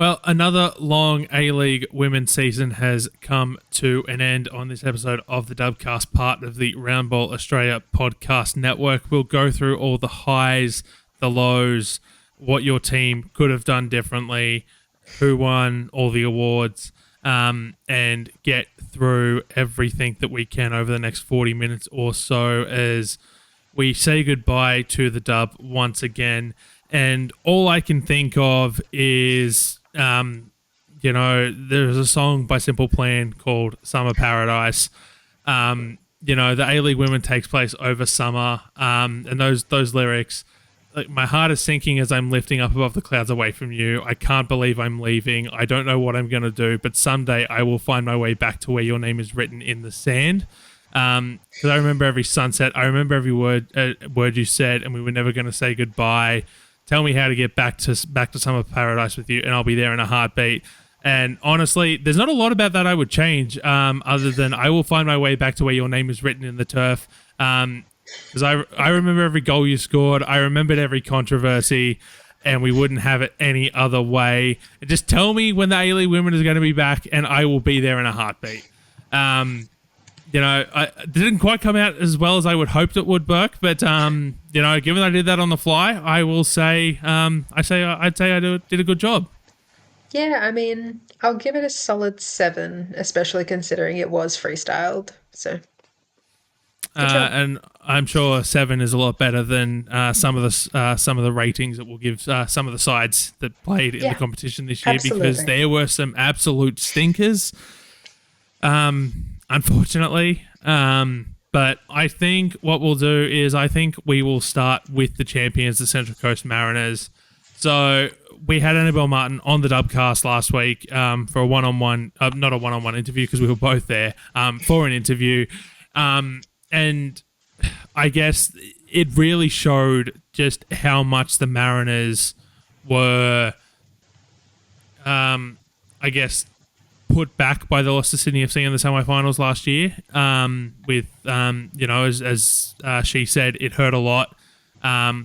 Well, another long A-League women's season has come to an end on this episode of the Dubcast, part of the Roundball Australia podcast network. We'll go through all the highs, the lows, what your team could have done differently, who won all the awards, and get through everything that we can over the next 40 minutes or so as we say goodbye to the Dub once again. And all I can think of is, there's a song by Simple Plan called Summer Paradise. The A-League Women takes place over summer, and those lyrics, like, my heart is sinking as I'm lifting up above the clouds away from you. I can't believe I'm leaving. I don't know what I'm going to do, but someday I will find my way back to where your name is written in the sand. Because I remember every sunset. I remember every word you said, and we were never going to say goodbye. Tell me how to get back to Summer Paradise with you, and I'll be there in a heartbeat. And honestly, there's not a lot about that I would change, other than I will find my way back to where your name is written in the turf. Because I remember every goal you scored. I remembered every controversy, and we wouldn't have it any other way. Just tell me when the A-League Women is going to be back, and I will be there in a heartbeat. It didn't quite come out as well as I would hoped it would, Burke. But given I did that on the fly, I will say, I'd say I did a good job. Yeah, I mean, I'll give it a solid 7, especially considering it was freestyled. So, good job. And I'm sure 7 is a lot better than some of the ratings that we'll give some of the sides that played in the competition this year, because there were some absolute stinkers. Unfortunately. But I think what we'll do is we will start with the champions, the Central Coast Mariners. So we had Annabelle Martin on the Dubcast last week for a one-on-one, not a one-on-one interview because we were both there, for an interview. And I guess it really showed just how much the Mariners were, put back by the loss to Sydney FC in the semi-finals last year. As she said, it hurt a lot.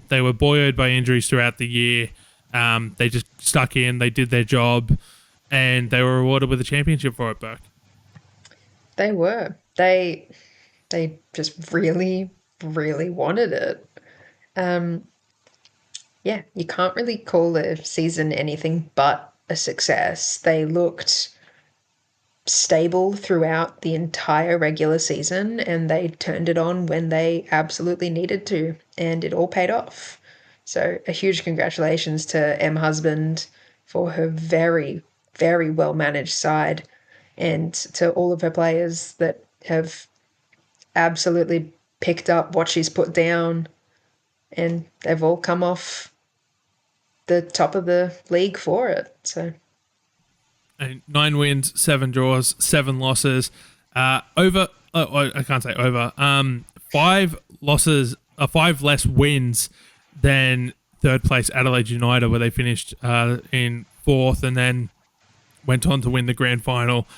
They were buoyed by injuries throughout the year. They just stuck in, they did their job, and they were rewarded with a championship for it, Burke. They were. They just really, really wanted it. You can't really call the season anything but a success. They looked stable throughout the entire regular season, and they turned it on when they absolutely needed to, and it all paid off. So a huge congratulations to Em Husband for her very, very well managed side, and to all of her players that have absolutely picked up what she's put down, and they've all come off the top of the league for it. So 9 wins, 7 draws, 7 losses. I can't say over. 5 losses, 5 less wins than third place Adelaide United, where they finished in 4th and then went on to win the grand final.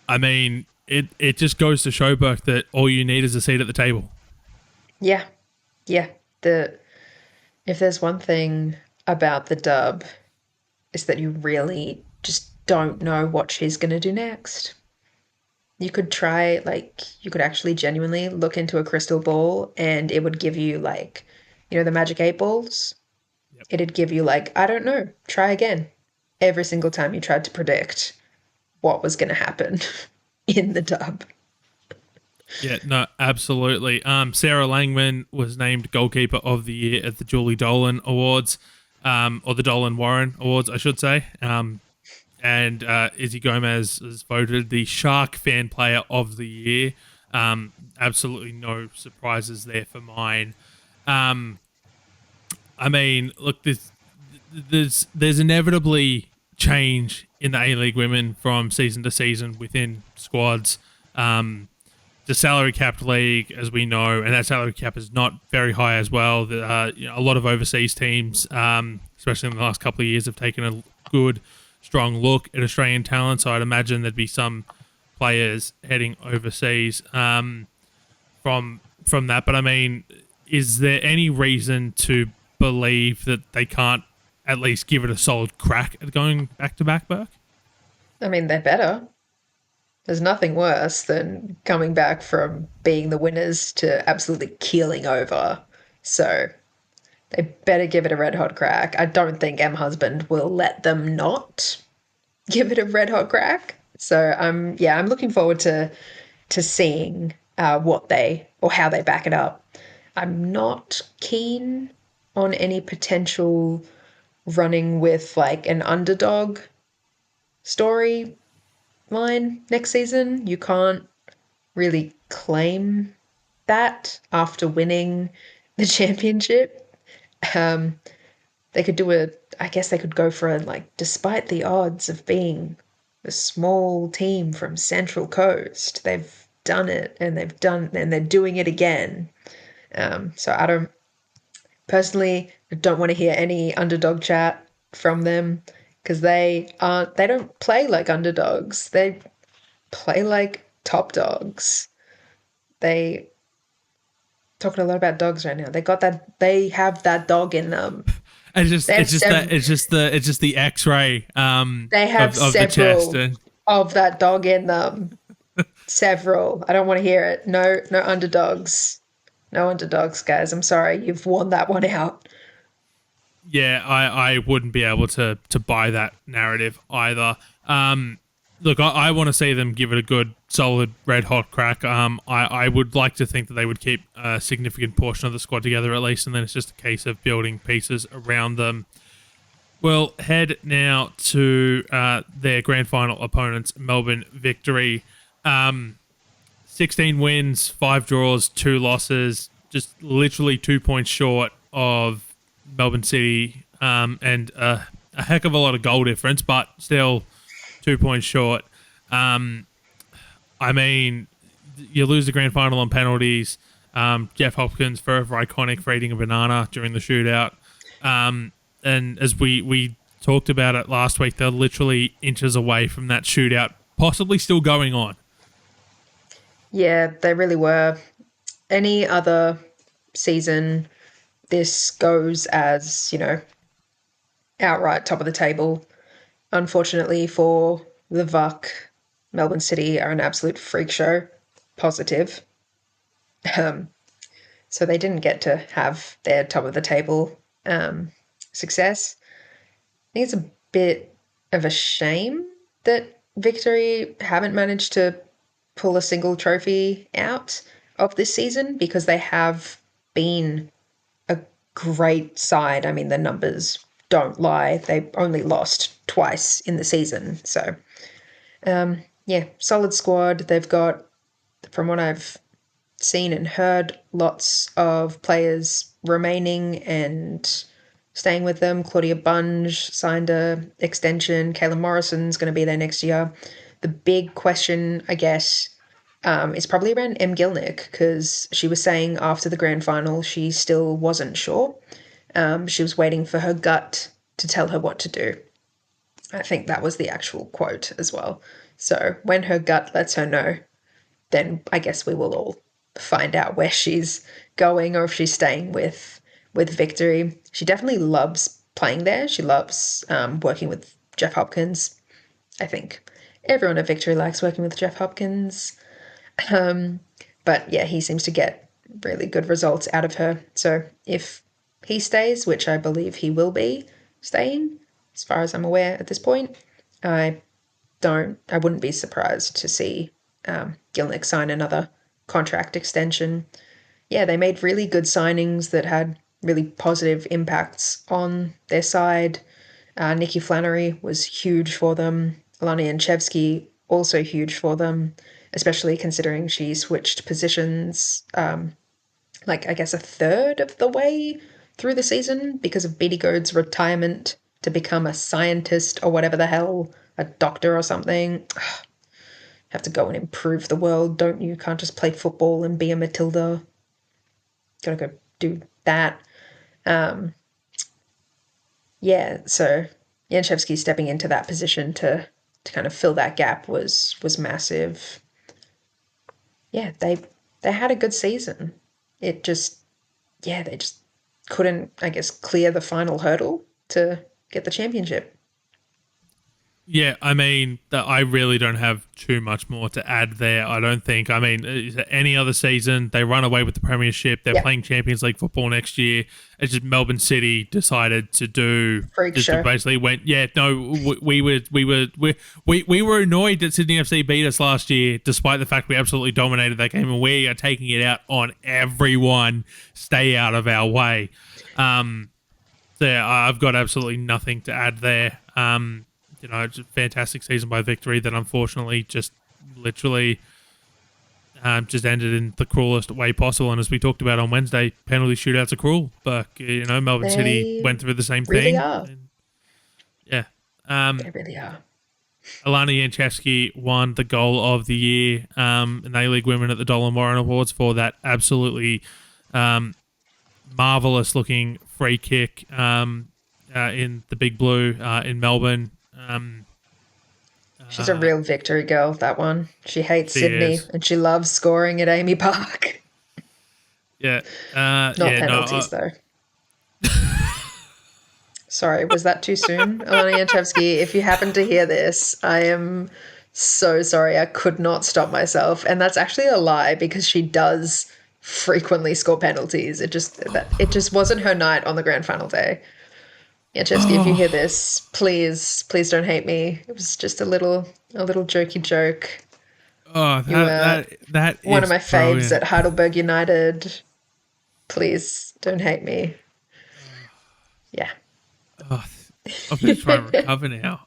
I mean, it just goes to show, Burke, that all you need is a seat at the table. Yeah. If there's one thing about the Dub, is that you really just don't know what she's going to do next. You could actually genuinely look into a crystal ball, and it would give you, the magic 8 balls. Yep. It'd give you, I don't know, try again. Every single time you tried to predict what was going to happen in the Dub. Yeah, no, absolutely. Sarah Langman was named Goalkeeper of the Year at the Julie Dolan Awards, or the Dolan Warren Awards, I should say. And Izzy Gomez is voted the Shark Fan Player of the Year. Absolutely no surprises there for mine. Look, there's inevitably change in the A-League Women from season to season within squads. The salary capped league, as we know, and that salary cap is not very high as well. A lot of overseas teams, especially in the last couple of years, have taken a good, strong look at Australian talent. So I'd imagine there'd be some players heading overseas from that. But I mean, is there any reason to believe that they can't at least give it a solid crack at going back to back, Burke? I mean, they're better. There's nothing worse than coming back from being the winners to absolutely keeling over. So they better give it a red hot crack. I don't think M Husband will let them not give it a red hot crack. So I'm looking forward to seeing what they or how they back it up. I'm not keen on any potential running with like an underdog story line next season. You can't really claim that after winning the championship. Um, they could do a, I guess they could go for a, like, despite the odds of being a small team from Central Coast, they've done it and they're doing it again. So I don't, personally, I don't want to hear any underdog chat from them because they don't play like underdogs. They play like top dogs. They talking a lot about dogs right now. They have that dog in them. They have sev- It's just the X-ray they have of the chest. several of that dog in them. Several. I don't want to hear it. No underdogs. No underdogs, guys. I'm sorry. You've worn that one out. Yeah, I wouldn't be able to buy that narrative either. Look, I want to see them give it a good, solid, red hot crack. I would like to think that they would keep a significant portion of the squad together at least, and then it's just a case of building pieces around them. We'll head now to their grand final opponents, Melbourne Victory. 16 wins, 5 draws, 2 losses, just literally 2 points short of Melbourne City, and a heck of a lot of goal difference, but still 2 points short. I mean, you lose the grand final on penalties. Jeff Hopkins, forever iconic for eating a banana during the shootout. And as we talked about it last week, they're literally inches away from that shootout, possibly still going on. Yeah, they really were. Any other season, this goes as, outright top of the table. Unfortunately for the VUC, Melbourne City are an absolute freak show. Positive. Um, so they didn't get to have their top of the table success. I think it's a bit of a shame that Victory haven't managed to pull a single trophy out of this season because they have been a great side. I mean, the numbers don't lie. They only lost twice in the season. So, yeah, solid squad. They've got, from what I've seen and heard, lots of players remaining and staying with them. Claudia Bunge signed a extension. Kayla Morrison's going to be there next year. The big question, I guess, is probably around M. Gilnick, because she was saying after the grand final she still wasn't sure. She was waiting for her gut to tell her what to do. I think that was the actual quote as well. So when her gut lets her know, then I guess we will all find out where she's going or if she's staying with Victory. She definitely loves playing there. She loves working with Jeff Hopkins. I think everyone at Victory likes working with Jeff Hopkins. But yeah, he seems to get really good results out of her. So if he stays, which I believe he will be staying, as far as I'm aware at this point, I wouldn't be surprised to see Gilnick sign another contract extension. Yeah, they made really good signings that had really positive impacts on their side. Nikki Flannery was huge for them. Alana Yanchevsky, also huge for them, especially considering she switched positions, I guess a third of the way through the season because of Beatty Goad's retirement to become a scientist or whatever the hell, a doctor or something. Have to go and improve the world, don't you? Can't just play football and be a Matilda. Gotta go do that. Yeah, so Yanchevsky stepping into that position to kind of fill that gap was massive. Yeah, they had a good season. It just, yeah, they just couldn't, I guess, clear the final hurdle to get the championship. Yeah, I mean, I really don't have too much more to add there. I don't think. I mean, any other season, they run away with the premiership. They're Yeah, playing Champions League football next year. It's just Melbourne City decided to do freak just to show. basically went. Yeah, no, we were annoyed that Sydney FC beat us last year, despite the fact we absolutely dominated that game, and we are taking it out on everyone. Stay out of our way. So yeah, I've got absolutely nothing to add there. It's a fantastic season by Victory that unfortunately just literally just ended in the cruelest way possible. And as we talked about on Wednesday, penalty shootouts are cruel. But, Melbourne City They went through the same really thing. are. And, yeah. They really are. Alana Yanchevsky won the goal of the year in A-League Women at the Dolan Warren Awards for that absolutely marvellous looking free kick in the Big Blue in Melbourne. She's a real victory girl, that one. She hates She Sydney is. and she loves scoring at Amy Park. Yeah. Not penalties, though. Sorry, was that too soon? Alana Yanchevsky, if you happen to hear this, I am so sorry. I could not stop myself. And that's actually a lie because she does frequently score penalties. It just wasn't her night on the grand final day. Yanchevsky, if you hear this, please don't hate me. It was just a little jokey joke. Oh, You were that one is of my faves brilliant. at Heidelberg United. Please don't hate me. Yeah. Oh, I'm gonna try and recover now.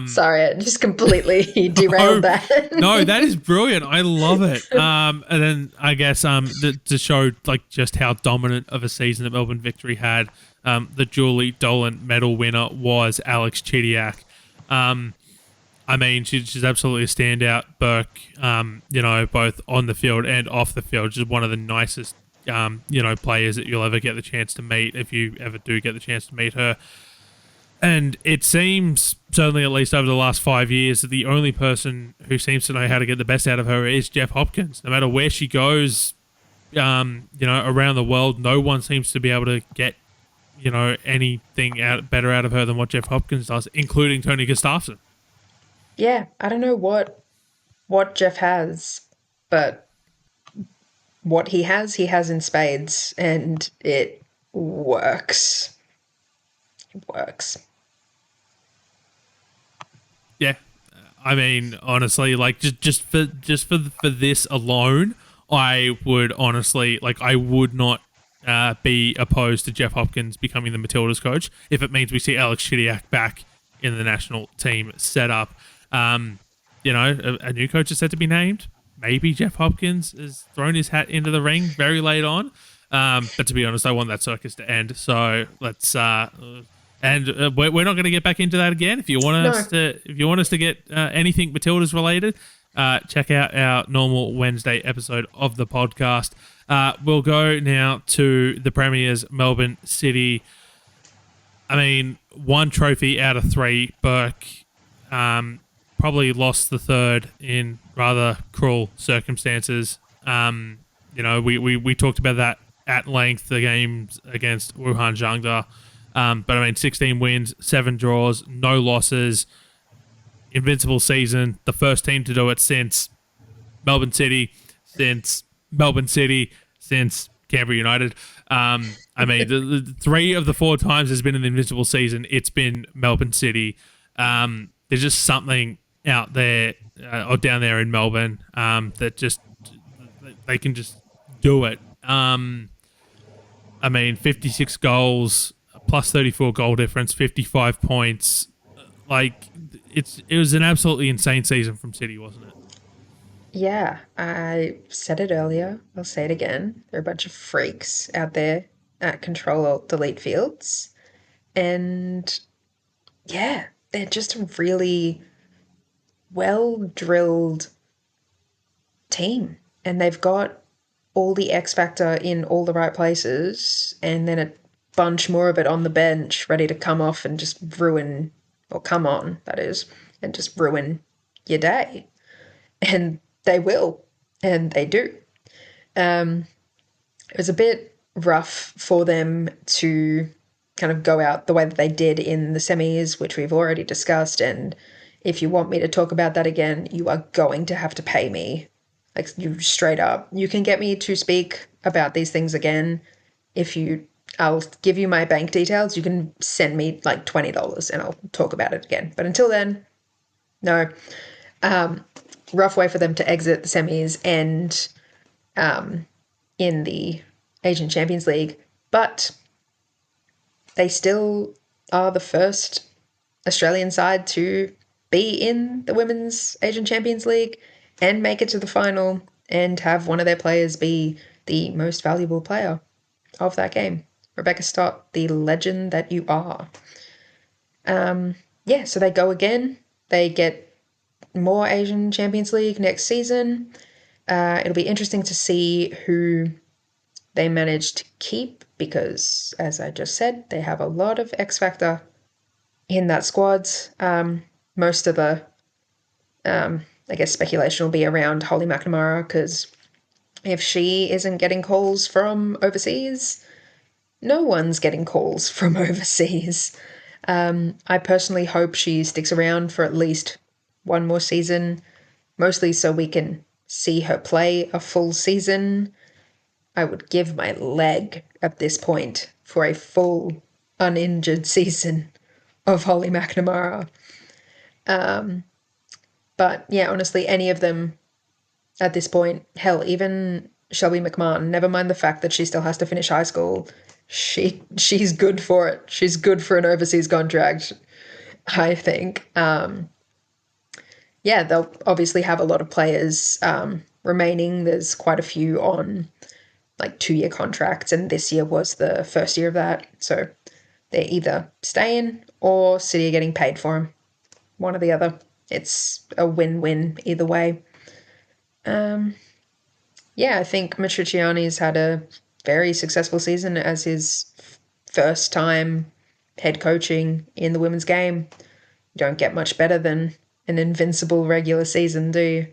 Sorry, I just completely derailed no, no, that. that is brilliant. I love it. And then I guess to show like just how dominant of a season that Melbourne Victory had, the Julie Dolan medal winner was Alex Chidiac. I mean, she's absolutely a standout. Burke, both on the field and off the field, just one of the nicest, players that you'll ever get the chance to meet if you ever do get the chance to meet her. And it seems, certainly at least over the last 5 years, that the only person who seems to know how to get the best out of her is Jeff Hopkins. No matter where she goes, around the world, no one seems to be able to get, anything better out of her than what Jeff Hopkins does, including Tony Gustafsson. Yeah, I don't know what Jeff has, but what he has in spades, and it works. It works. Yeah, I mean, honestly, like for this alone, I would honestly I would not be opposed to Jeff Hopkins becoming the Matildas coach if it means we see Alex Chidiac back in the national team setup. A new coach is set to be named. Maybe Jeff Hopkins has thrown his hat into the ring very late on. But to be honest, I want that circus to end. So let's. We're not going to get back into that again. If you want us to get anything Matildas related, check out our normal Wednesday episode of the podcast. We'll go now to the Premiers, Melbourne City. I mean, 1 trophy out of 3. Burke probably lost the third in rather cruel circumstances. We talked about that at length, the games against Wuhan Zhangda. But I mean, 16 wins, 7 draws, no losses, invincible season, the first team to do it since Melbourne City, since Canberra United. I mean, the 3 of the 4 times there's been an invincible season, it's been Melbourne City. There's just something out there or down there in Melbourne that just they can just do it. I mean, 56 goals, plus 34 goal difference, 55 points. It was an absolutely insane season from City, wasn't it? Yeah, I said it earlier. I'll say it again. There are a bunch of freaks out there at Control-Alt-Delete fields. And yeah, they're just a really well-drilled team. And they've got all the X factor in all the right places, and then a bunch more of it on the bench, ready to come off and just ruin, or come on, that is, and just ruin your day. And they will, and they do. It was a bit rough for them to kind of go out the way that they did in the semis, which we've already discussed. And if you want me to talk about that again, you are going to have to pay me. Like, you straight up. You can get me to speak about these things again if you. I'll give you my bank details. You can send me like $20 and I'll talk about it again. But until then, no. Rough way for them to exit the semis and in the Asian Champions League. But they still are the first Australian side to be in the Women's Asian Champions League and make it to the final and have one of their players be the most valuable player of that game. Rebecca Stott, the legend that you are. So they go again. They get more Asian Champions League next season. It'll be interesting to see who they manage to keep because, as I just said, they have a lot of X Factor in that squad. Most of the, I guess, speculation will be around Holly McNamara because if she isn't getting calls from overseas, no one's getting calls from overseas. I personally hope she sticks around for at least one more season, mostly so we can see her play a full season. I would give my leg at this point for a full, uninjured season of Holly McNamara. But yeah, honestly, any of them at this point, hell, even Shelby McMahon, never mind the fact that she still has to finish high school, she's good for it. She's good for an overseas contract, I think. They'll obviously have a lot of players remaining. There's quite a few on like 2-year contracts, and this year was the first year of that. So they're either staying or City are getting paid for them. One or the other. It's a win-win either way. I think Matriciani's had a very successful season as his first time head coaching in the women's game. You don't get much better than an invincible regular season, do you?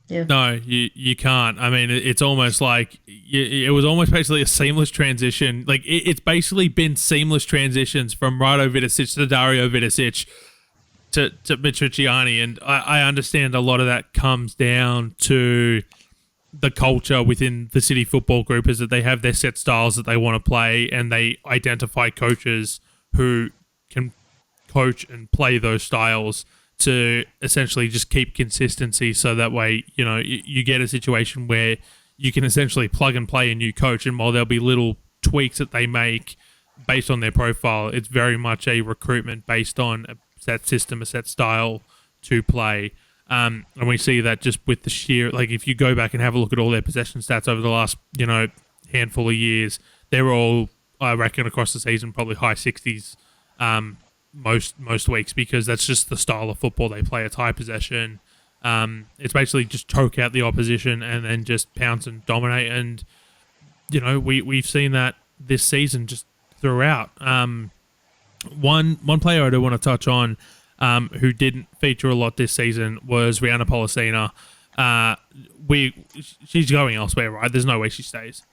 Yeah. No, you can't. I mean, it's almost like it was almost basically a seamless transition. Like it's basically been seamless transitions from Rado Vidicic to Dario Vidicic to Matriciani, and I understand a lot of that comes down to the culture within the City Football Group is that they have their set styles that they want to play, and they identify coaches who can coach and play those styles to essentially just keep consistency, so that way, you get a situation where you can essentially plug and play a new coach, and while there'll be little tweaks that they make based on their profile, it's very much a recruitment based on a set system, a set style to play. And we see that just with the sheer, like if you go back and have a look at all their possession stats over the last, handful of years, they're all, I reckon, across the season, probably high 60s most weeks, because that's just the style of football they play. It's high possession. It's basically just choke out the opposition and then just pounce and dominate. And, we've seen that this season just throughout. One player I do want to touch on who didn't feature a lot this season was Rihanna Pollicina. She's going elsewhere, right? There's no way she stays.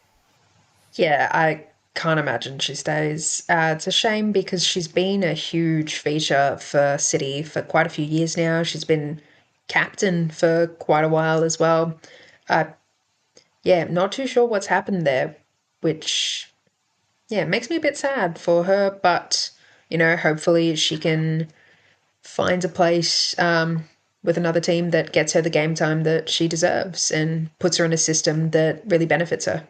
Yeah, I can't imagine she stays. It's a shame because she's been a huge feature for City for quite a few years now. She's been captain for quite a while as well. Not too sure what's happened there, which, makes me a bit sad for her. But, hopefully she can find a place with another team that gets her the game time that she deserves and puts her in a system that really benefits her.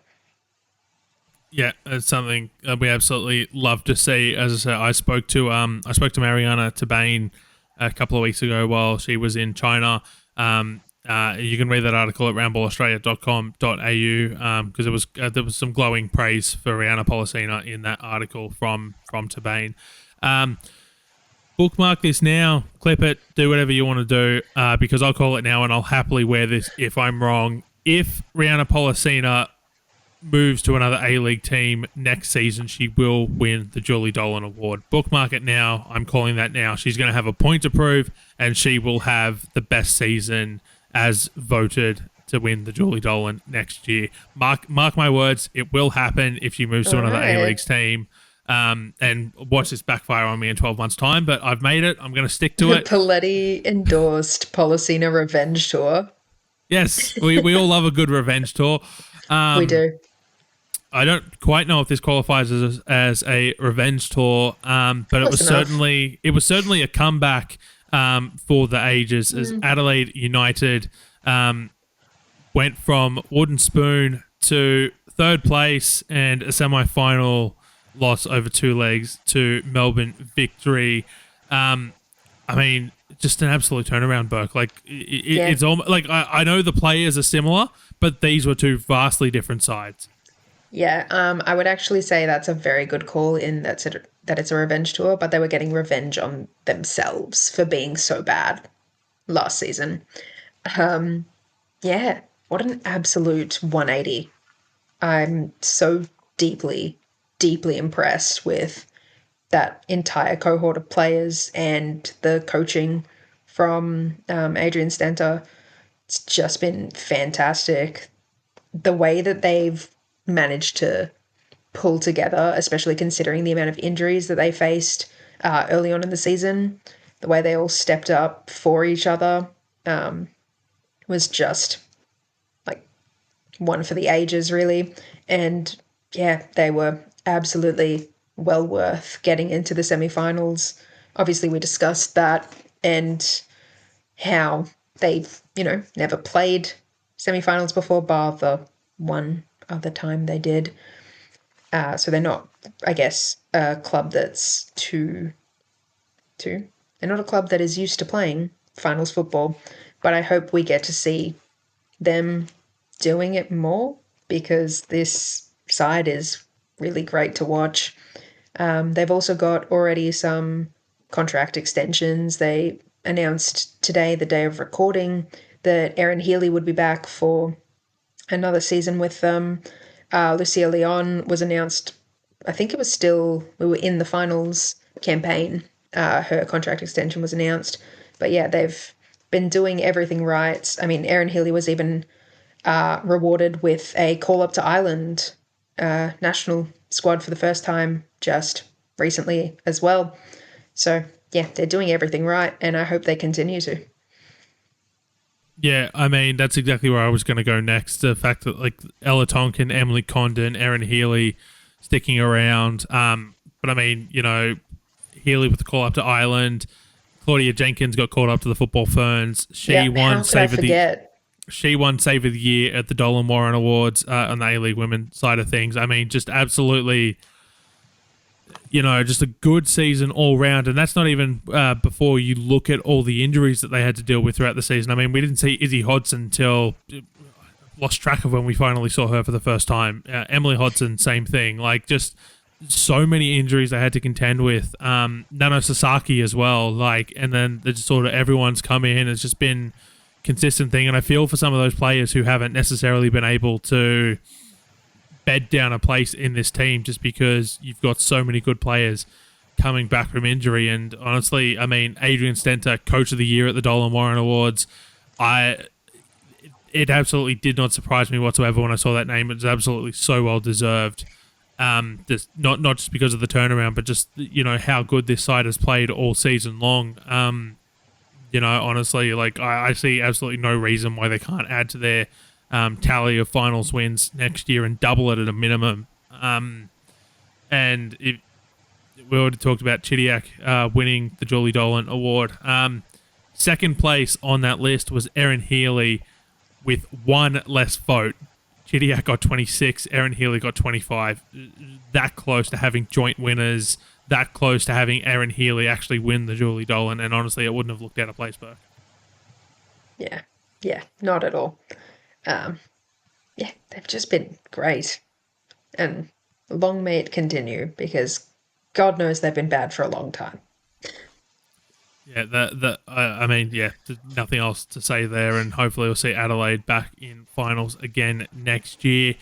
Yeah, it's something we absolutely love to see. As I said, I spoke to Mariana Tabane a couple of weeks ago while she was in China. You can read that article at roundballaustralia.com.au because there was some glowing praise for Rihanna Pollicina in that article from Tabane. Bookmark this now, clip it, do whatever you want to do, because I'll call it now and I'll happily wear this if I'm wrong. If Rihanna Pollicina moves to another A-League team next season, she will win the Julie Dolan Award. Bookmark it now. I'm calling that now. She's going to have a point to prove, and she will have the best season as voted to win the Julie Dolan next year. Mark my words, it will happen if she moves to another A-Leagues team. and watch this backfire on me in 12 months' time. But I've made it. I'm going to stick to it. Poletti endorsed Policina Revenge Tour. Yes, we all love a good revenge tour. We do. I don't quite know if this qualifies as a revenge tour, but Close enough. it was certainly a comeback for the ages as Adelaide United went from wooden spoon to third place and a semi-final loss over two legs to Melbourne victory. I mean, just an absolute turnaround, Burke. Like it's almost like I know the players are similar, but these were two vastly different sides. Yeah, I would actually say that's a very good call in that it's a revenge tour, but they were getting revenge on themselves for being so bad last season. Yeah, what an absolute 180. I'm so deeply, deeply impressed with that entire cohort of players and the coaching from Adrian Stenter. It's just been fantastic. The way that they've managed to pull together, especially considering the amount of injuries that they faced early on in the season, the way they all stepped up for each other was just like one for the ages, really. And yeah, they were absolutely well worth getting into the semi-finals. Obviously, we discussed that and how they've, never played semi-finals before, bar the one other time they did. So they're not, I guess, a club that's they're not a club that is used to playing finals football, but I hope we get to see them doing it more because this side is really great to watch. They've also got already some contract extensions. They announced today, the day of recording, that Aaron Healy would be back for another season with them. Lucia Leon was announced, I think it was still, we were in the finals campaign. Her contract extension was announced. But yeah, they've been doing everything right. I mean, Aaron Healy was even rewarded with a call up to Ireland national squad for the first time just recently as well. So yeah, they're doing everything right, and I hope they continue to. Yeah, I mean, that's exactly where I was going to go next. The fact that, like, Ella Tonkin, Emily Condon, Aaron Healy sticking around. But, I mean, Healy with the call up to Ireland. Claudia Jenkins got called up to the Football Ferns. She won Save of the Year at the Dolan Warren Awards on the A-League Women side of things. I mean, just absolutely, just a good season all round. And that's not even before you look at all the injuries that they had to deal with throughout the season. I mean, we didn't see Izzy Hodson until lost track of when we finally saw her for the first time. Emily Hodson, same thing. Like, just so many injuries they had to contend with. Nano Sasaki as well. Like, and then just sort of everyone's come in. It's just been consistent thing. And I feel for some of those players who haven't necessarily been able to bed down a place in this team just because you've got so many good players coming back from injury. And honestly, I mean, Adrian Stenter, Coach of the Year at the Dolan Warren Awards, it absolutely did not surprise me whatsoever when I saw that name. It was absolutely so well deserved. Just not just because of the turnaround, but just how good this side has played all season long. Honestly, like I see absolutely no reason why they can't add to their tally of finals wins next year and double it at a minimum. And we already talked about Chidiac winning the Julie Dolan Award. Second place on that list was Erin Healy with one less vote. Chidiac got 26, Erin Healy got 25. That close to having joint winners, that close to having Erin Healy actually win the Julie Dolan, and honestly, it wouldn't have looked out of place, Burke. Yeah, not at all. They've just been great. And long may it continue, because God knows they've been bad for a long time. Yeah, there's nothing else to say there, and hopefully we'll see Adelaide back in finals again next year.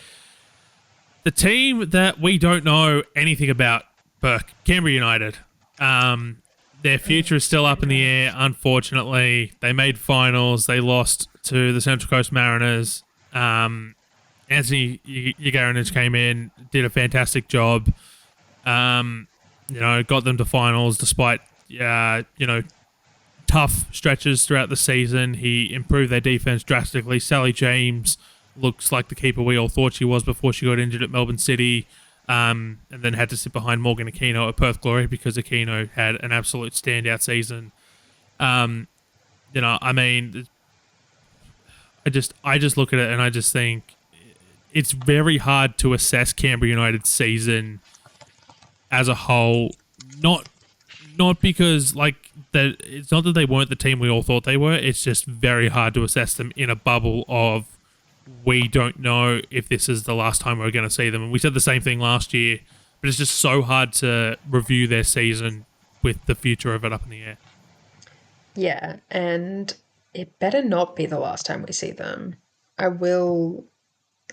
The team that we don't know anything about, Burke, Canberra United. Their future is still up in the air, unfortunately. They made finals. They lost to the Central Coast Mariners. Anthony Ugarinich came in, did a fantastic job. Got them to finals despite, tough stretches throughout the season. He improved their defense drastically. Sally James looks like the keeper we all thought she was before she got injured at Melbourne City, and then had to sit behind Morgan Aquino at Perth Glory because Aquino had an absolute standout season. I mean, I just look at it and I just think it's very hard to assess Canberra United's season as a whole. Not because it's not that they weren't the team we all thought they were. It's just very hard to assess them in a bubble of we don't know if this is the last time we're going to see them. And we said the same thing last year, but it's just so hard to review their season with the future of it up in the air. Yeah, and it better not be the last time we see them. I will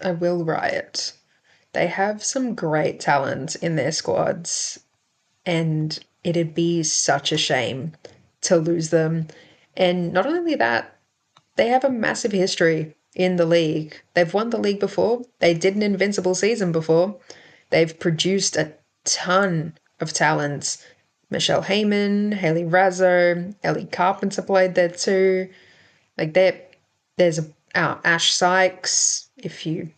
riot. They have some great talent in their squads, and it'd be such a shame to lose them. And not only that, they have a massive history in the league. They've won the league before. They did an invincible season before. They've produced a ton of talents. Michelle Heyman, Haley Razzo, Ellie Carpenter played there too. There's Ash Sykes. If you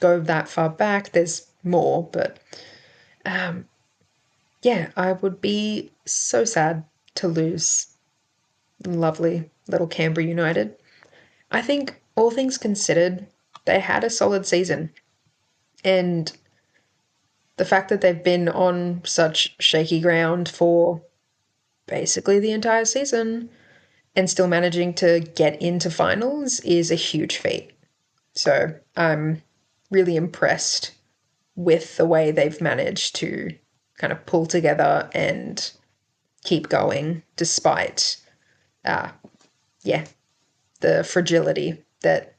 go that far back, there's more. But I would be so sad to lose lovely little Canberra United. I think, all things considered, they had a solid season. And the fact that they've been on such shaky ground for basically the entire season and still managing to get into finals is a huge feat. So I'm really impressed with the way they've managed to kind of pull together and keep going despite, the fragility that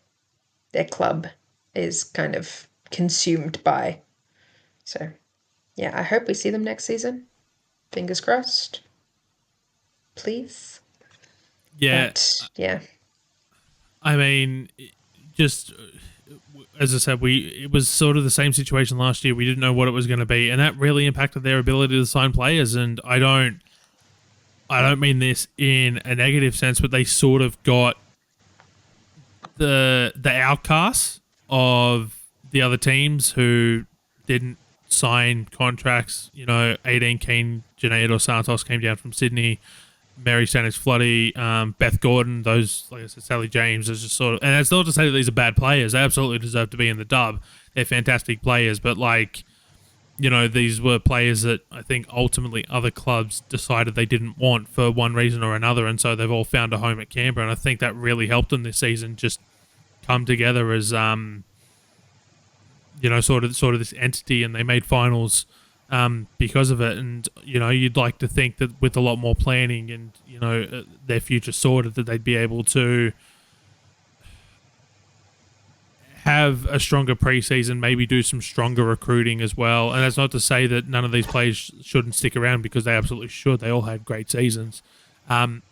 their club is kind of consumed by. So, I hope we see them next season. Fingers crossed. Please. Yeah. But, yeah. I mean, just as I said, it was sort of the same situation last year. We didn't know what it was going to be, and that really impacted their ability to sign players. And I don't mean this in a negative sense, but they sort of got the outcasts of the other teams who didn't sign contracts. 18 Keane, Janae Dos Santos came down from Sydney, Mary Sanders Floody, Beth Gordon, those, like I said, Sally James, is just sort of, and it's not to say that these are bad players. They absolutely deserve to be in the dub. They're fantastic players, but these were players that I think ultimately other clubs decided they didn't want for one reason or another, and so they've all found a home at Canberra, and I think that really helped them this season just come together as sort of this entity, and they made finals because of it. And you'd like to think that with a lot more planning and their future sorted, that they'd be able to have a stronger preseason, maybe do some stronger recruiting as well. And that's not to say that none of these players shouldn't stick around, because they absolutely should. They all had great seasons. But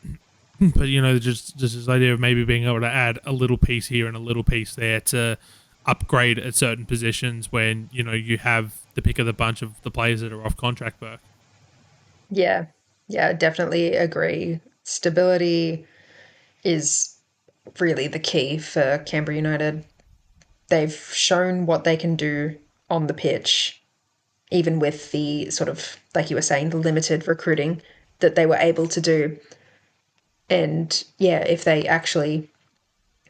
just this idea of maybe being able to add a little piece here and a little piece there to upgrade at certain positions when you have the pick of the bunch of the players that are off contract, Burke. Yeah, definitely agree. Stability is really the key for Canberra United. They've shown what they can do on the pitch, even with the sort of, like you were saying, the limited recruiting that they were able to do. And if they actually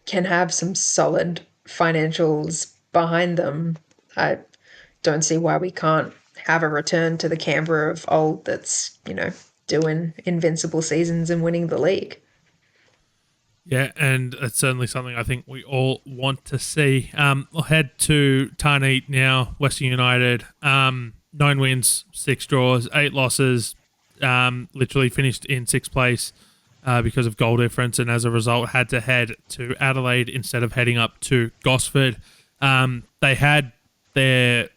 can have some solid financials behind them, I don't see why we can't have a return to the Canberra of old that's, doing invincible seasons and winning the league. Yeah, and it's certainly something I think we all want to see. We'll head to Tarneet now, Western United. 9 wins, 6 draws, 8 losses, literally finished in 6th place because of goal difference, and as a result had to head to Adelaide instead of heading up to Gosford. They had their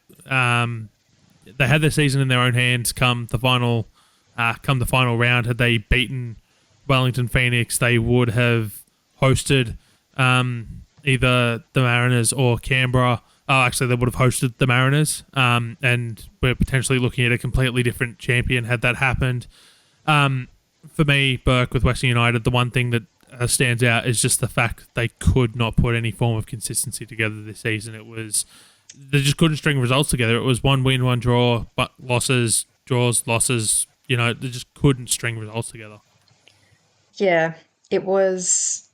season in their own hands come the final round. Had they beaten Wellington Phoenix, they would have hosted either the Mariners or Canberra Actually, they would have hosted the Mariners, and we're potentially looking at a completely different champion had that happened. For me, Burke with Western United, the one thing that stands out is just the fact they could not put any form of consistency together this season. They just couldn't string results together. It was one win, one draw, but losses, draws, losses. They just couldn't string results together. Yeah, it was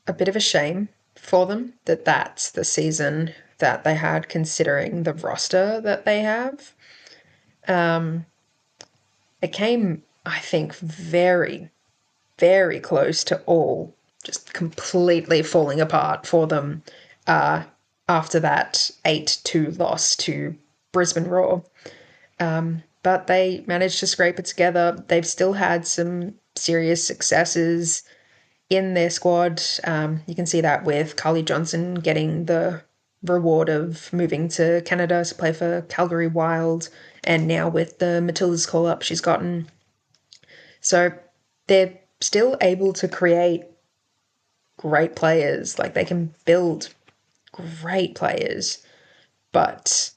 a bit of a shame for them that that's the season that they had, considering the roster that they have. It came, I think, very, very close to all just completely falling apart for them after that 8-2 loss to Brisbane Roar. But they managed to scrape it together. They've still had some serious successes in their squad. You can see that with Carly Johnson getting the reward of moving to Canada to play for Calgary Wild, and now with the Matildas call up she's gotten. So they're still able to create great players. Like, they can build great players, but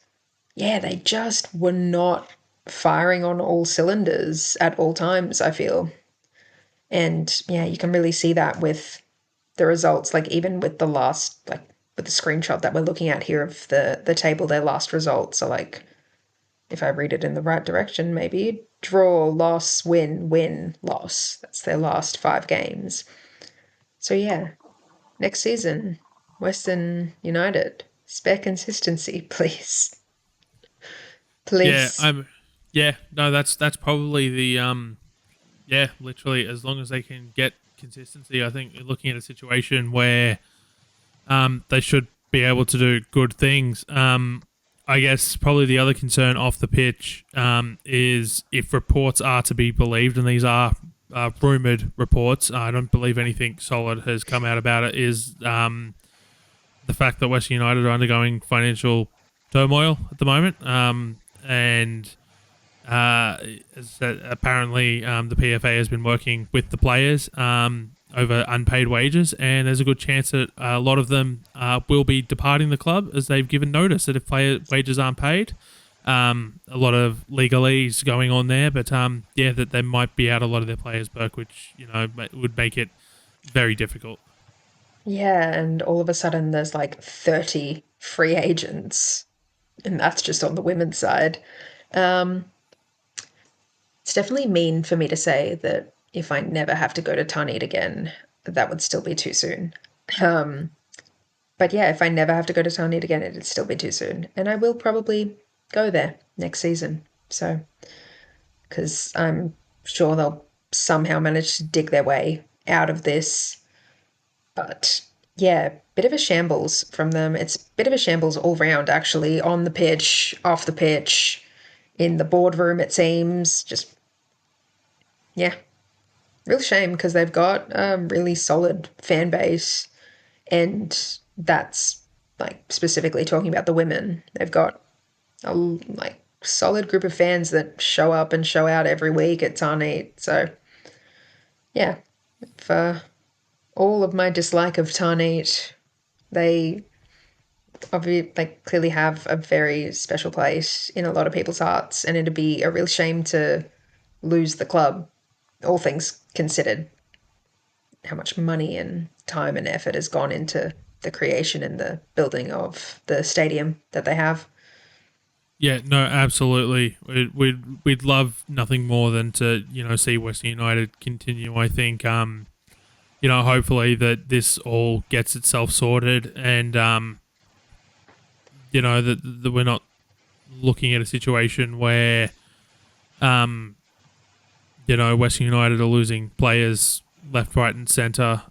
yeah, they just were not firing on all cylinders at all times, I feel. And yeah, you can really see that with the results, like even with the last, like with the screenshot that we're looking at here of the table, their last results are like, if I read it in the right direction, maybe draw, loss, win, win, loss. That's their last 5 games. So yeah, next season, Western United, spare consistency, please. Yeah, Please. no, that's probably the literally, as long as they can get consistency, I think you're looking at a situation where they should be able to do good things. I guess probably the other concern off the pitch is, if reports are to be believed, and these are rumored reports, I don't believe anything solid has come out about it, is the fact that Western United are undergoing financial turmoil at the moment. And as I said, apparently the PFA has been working with the players over unpaid wages, and there's a good chance that a lot of them will be departing the club, as they've given notice that if player wages aren't paid. A lot of legalese going on there, but that they might be out a lot of their players, Burke, which would make it very difficult. Yeah, and all of a sudden there's like 30 free agents, and that's just on the women's side. Um, it's definitely mean for me to say that if I never have to go to Tarneed again, that would still be too soon. Um, but yeah, if I never have to go to Tarneed again, it'd still be too soon. And I will probably go there next season. So, because I'm sure they'll somehow manage to dig their way out of this. But yeah, bit of a shambles from them. It's a bit of a shambles all round, actually, on the pitch, off the pitch, in the boardroom, it seems. Just, yeah, real shame, because they've got a really solid fan base, and that's like specifically talking about the women. They've got a like solid group of fans that show up and show out every week at Tarneet. So yeah, for all of my dislike of Tarneet, they obviously like clearly have a very special place in a lot of people's hearts, and it'd be a real shame to lose the club, all things considered. How much money and time and effort has gone into the creation and the building of the stadium that they have. Yeah, no, absolutely. We'd love nothing more than to see Western United continue. I think hopefully that this all gets itself sorted, and that we're not looking at a situation where Western United are losing players left, right, and centre.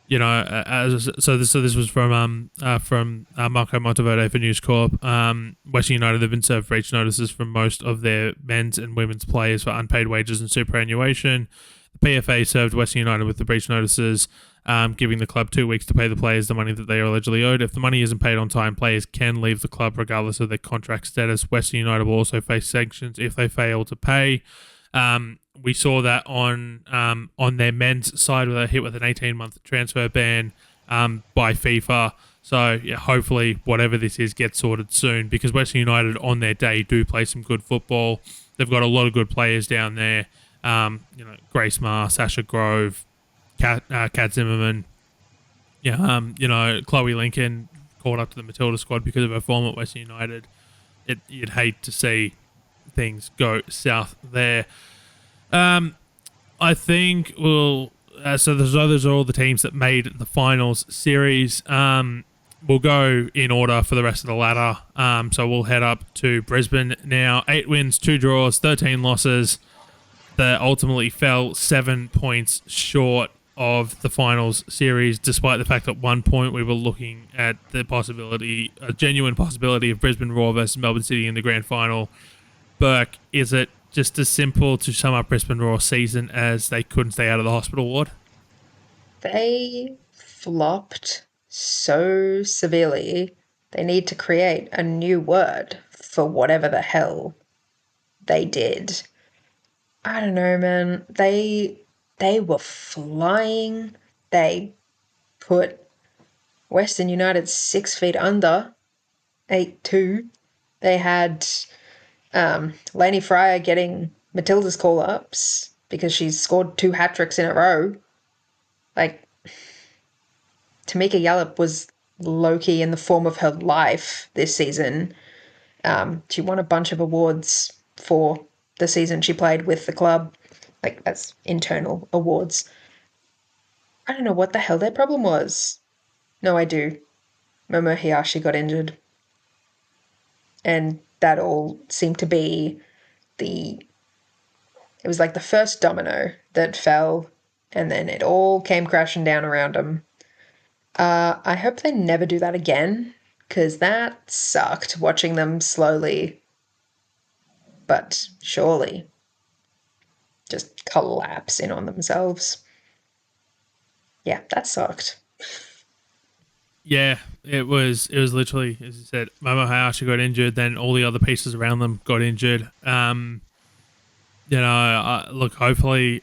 This was from Marco Monteverde for News Corp. Western United have been served breach notices from most of their men's and women's players for unpaid wages and superannuation. The PFA served Western United with the breach notices, giving the club 2 weeks to pay the players the money that they are allegedly owed. If the money isn't paid on time, players can leave the club regardless of their contract status. Western United will also face sanctions if they fail to pay. We saw that on their men's side, where they hit with an 18-month transfer ban by FIFA. So yeah, hopefully whatever this is gets sorted soon, because Western United on their day do play some good football. They've got a lot of good players down there. Grace Marr, Sasha Grove, Kat Zimmerman. Yeah, Chloe Lincoln called up to the Matilda squad because of her form at Western United. You'd hate to see things go south there. I think so those are all the teams that made the finals series. We'll go in order for the rest of the ladder. So we'll head up to Brisbane now. 8 wins, 2 draws, 13 losses. They ultimately fell 7 points short of the finals series, despite the fact that 1 point we were looking at a genuine possibility of Brisbane Roar versus Melbourne City in the grand final. Burke, is it just as simple to sum up Brisbane Roar season as they couldn't stay out of the hospital ward? They flopped so severely, they need to create a new word for whatever the hell they did. I don't know, man. They were flying. They put Western United 6 feet under, 8-2. They had Lainey Fryer getting Matilda's call-ups because she's scored 2 hat-tricks in a row. Like, Tamika Yallop was low-key in the form of her life this season. She won a bunch of awards for the season she played with the club, like as internal awards. I don't know what the hell their problem was. No, I do. Momo Hiyashi got injured. And that all seemed to be it was like the first domino that fell, and then it all came crashing down around them. I hope they never do that again, because that sucked, watching them slowly but surely just collapse in on themselves. Yeah, that sucked. Yeah, it was literally, as you said, Momo Hayashi got injured, then all the other pieces around them got injured. Look, hopefully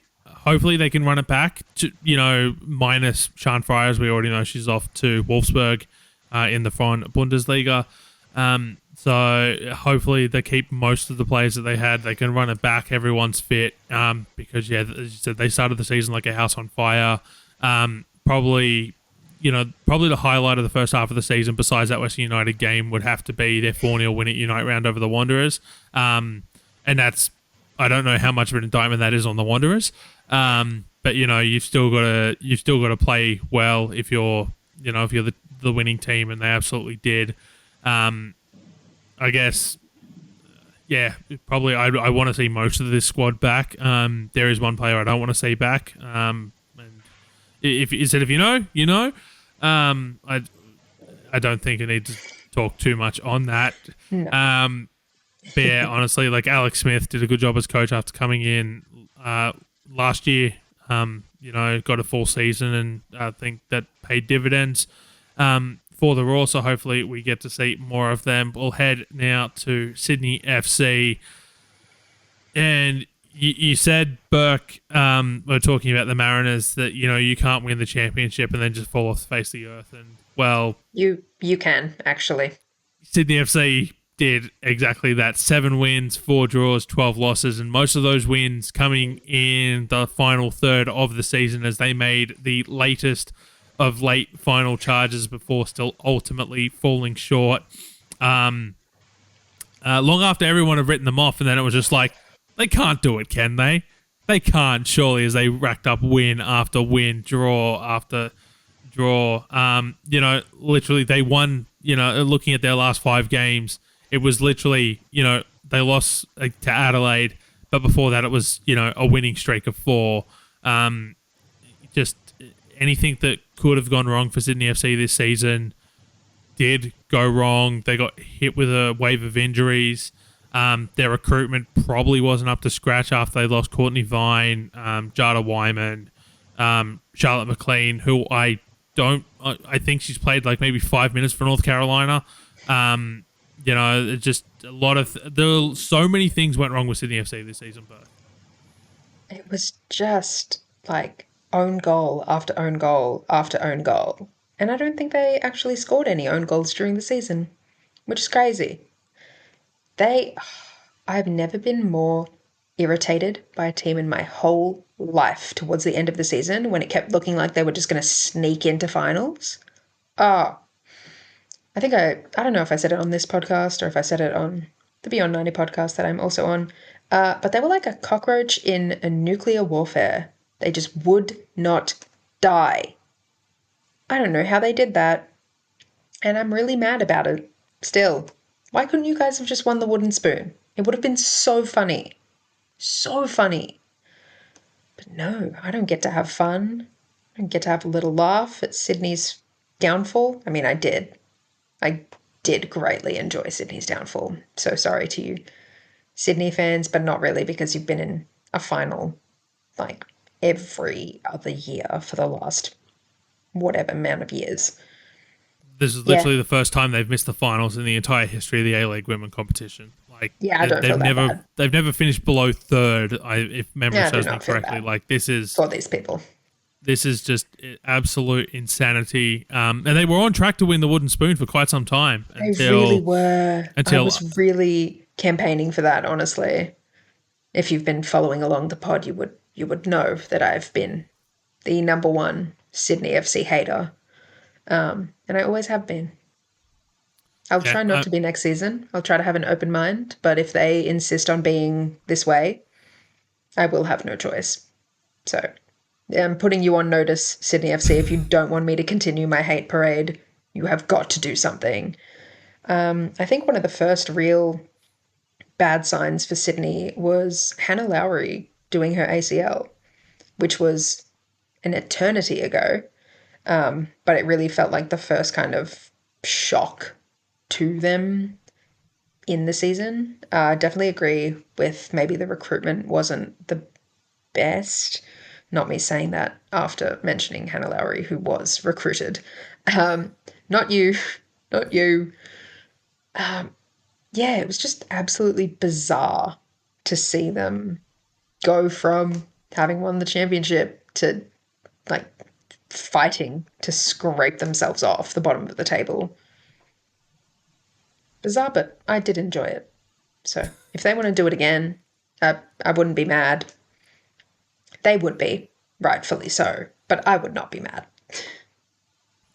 they can run it back. Minus Sian Fryer, as we already know, she's off to Wolfsburg in the Frauen Bundesliga. So hopefully they keep most of the players that they had. They can run it back. Everyone's fit because, as you said, they started the season like a house on fire. Probably the highlight of the first half of the season, besides that Western United game, would have to be their 4-0 win at Unite round over the Wanderers. And that's, I don't know how much of an indictment that is on the Wanderers. But you've still got to play well if you're the winning team, and they absolutely did. I guess, probably I want to see most of this squad back. There is one player I don't want to see back. And if you know, you know. I don't think I need to talk too much on that. No. But yeah, honestly, like Alex Smith did a good job as coach after coming in last year. Got a full season, and I think that paid dividends for the Raw. So hopefully we get to see more of them. We'll head now to Sydney FC, and you said, Burke, we're talking about the Mariners, that you can't win the championship and then just fall off the face of the earth. And well, you can actually. Sydney FC did exactly that. 7 wins, 4 draws, 12 losses, and most of those wins coming in the final third of the season, as they made the latest of late final charges before still ultimately falling short. Long after everyone had written them off, and then it was just like, they can't do it, can they? They can't, surely, as they racked up win after win, draw after draw. Literally they won, looking at their last 5 games, it was literally, they lost to Adelaide, but before that it was, a winning streak of 4. Just anything that could have gone wrong for Sydney FC this season did go wrong. They got hit with a wave of injuries. Their recruitment probably wasn't up to scratch after they lost Courtney Vine, Jada Wyman, Charlotte McLean, who I think she's played like maybe 5 minutes for North Carolina. Just so many things went wrong with Sydney FC this season, but It was just like own goal after own goal after own goal. And I don't think they actually scored any own goals during the season, which is crazy. I've never been more irritated by a team in my whole life towards the end of the season when it kept looking like they were just going to sneak into finals. Oh, I don't know if I said it on this podcast or if I said it on the Beyond 90 podcast that I'm also on, but they were like a cockroach in a nuclear warfare. They just would not die. I don't know how they did that, and I'm really mad about it still. Why couldn't you guys have just won the wooden spoon? It would have been so funny. So funny. But no, I don't get to have fun. I don't get to have a little laugh at Sydney's downfall. I mean, I did. I did greatly enjoy Sydney's downfall. So sorry to you, Sydney fans, but not really because you've been in a final like every other year for the last whatever amount of years. This is literally the first time they've missed the finals in the entire history of the A-League women competition. Like, yeah, I don't feel that bad. They've never finished below third, if memory serves me correctly. Like, this is for these people. This is just absolute insanity. And they were on track to win the wooden spoon for quite some time. They really were. I was really campaigning for that, honestly. If you've been following along the pod, you would know that I've been the number one Sydney FC hater. And I always have been. I'll try not to be next season. I'll try to have an open mind. But if they insist on being this way, I will have no choice. So I'm putting you on notice, Sydney FC. If you don't want me to continue my hate parade, you have got to do something. I think one of the first real bad signs for Sydney was Hannah Lowry doing her ACL, which was an eternity ago. But it really felt like the first kind of shock to them in the season. I definitely agree with maybe the recruitment wasn't the best. Not me saying that after mentioning Hannah Lowry, who was recruited. Not you. Yeah, it was just absolutely bizarre to see them go from having won the championship to like fighting to scrape themselves off the bottom of the table. Bizarre, but I did enjoy it. So if they want to do it again, I wouldn't be mad. They would be, rightfully so, but I would not be mad.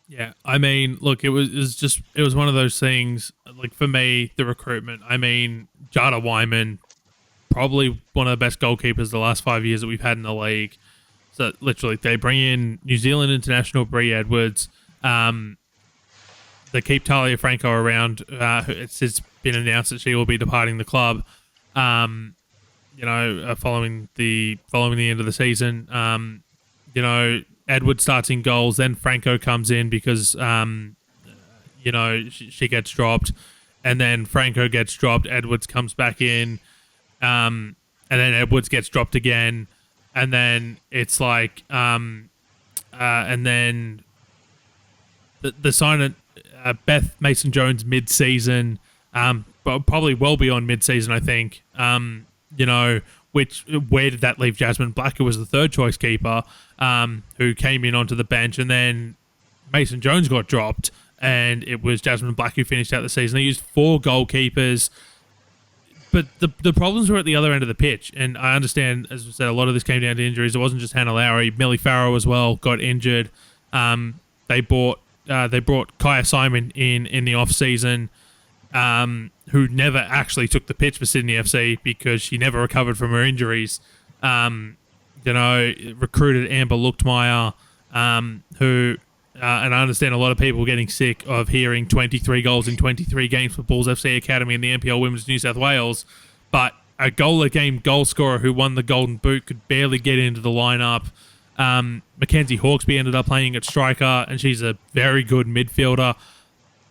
Yeah, I mean, look, it was one of those things, like for me, the recruitment, I mean, Jada Wyman, probably one of the best goalkeepers the last 5 years that we've had in the league. So literally, they bring in New Zealand international Bree Edwards. They keep Talia Franco around. It's been announced that she will be departing the club. Following the end of the season. Edwards starts in goals, then Franco comes in because she gets dropped, and then Franco gets dropped. Edwards comes back in, and then Edwards gets dropped again. And then it's like, and then the sign of Beth Mason-Jones mid-season, but probably well beyond mid-season, I think. Where did that leave Jasmine Black, who was the third choice keeper, who came in onto the bench, and then Mason-Jones got dropped, and it was Jasmine Black who finished out the season. They used 4 goalkeepers. But the problems were at the other end of the pitch, and I understand, as I said, a lot of this came down to injuries. It wasn't just Hannah Lowry. Millie Farrow as well got injured. They brought Kaya Simon in the off season, who never actually took the pitch for Sydney FC because she never recovered from her injuries. Recruited Amber Luchtmeyer, who. And I understand a lot of people getting sick of hearing 23 goals in 23 games for Bulls FC Academy in the NPL Women's New South Wales, but a goal-a-game goal scorer who won the Golden Boot could barely get into the lineup. Mackenzie Hawkesby ended up playing at striker, and she's a very good midfielder.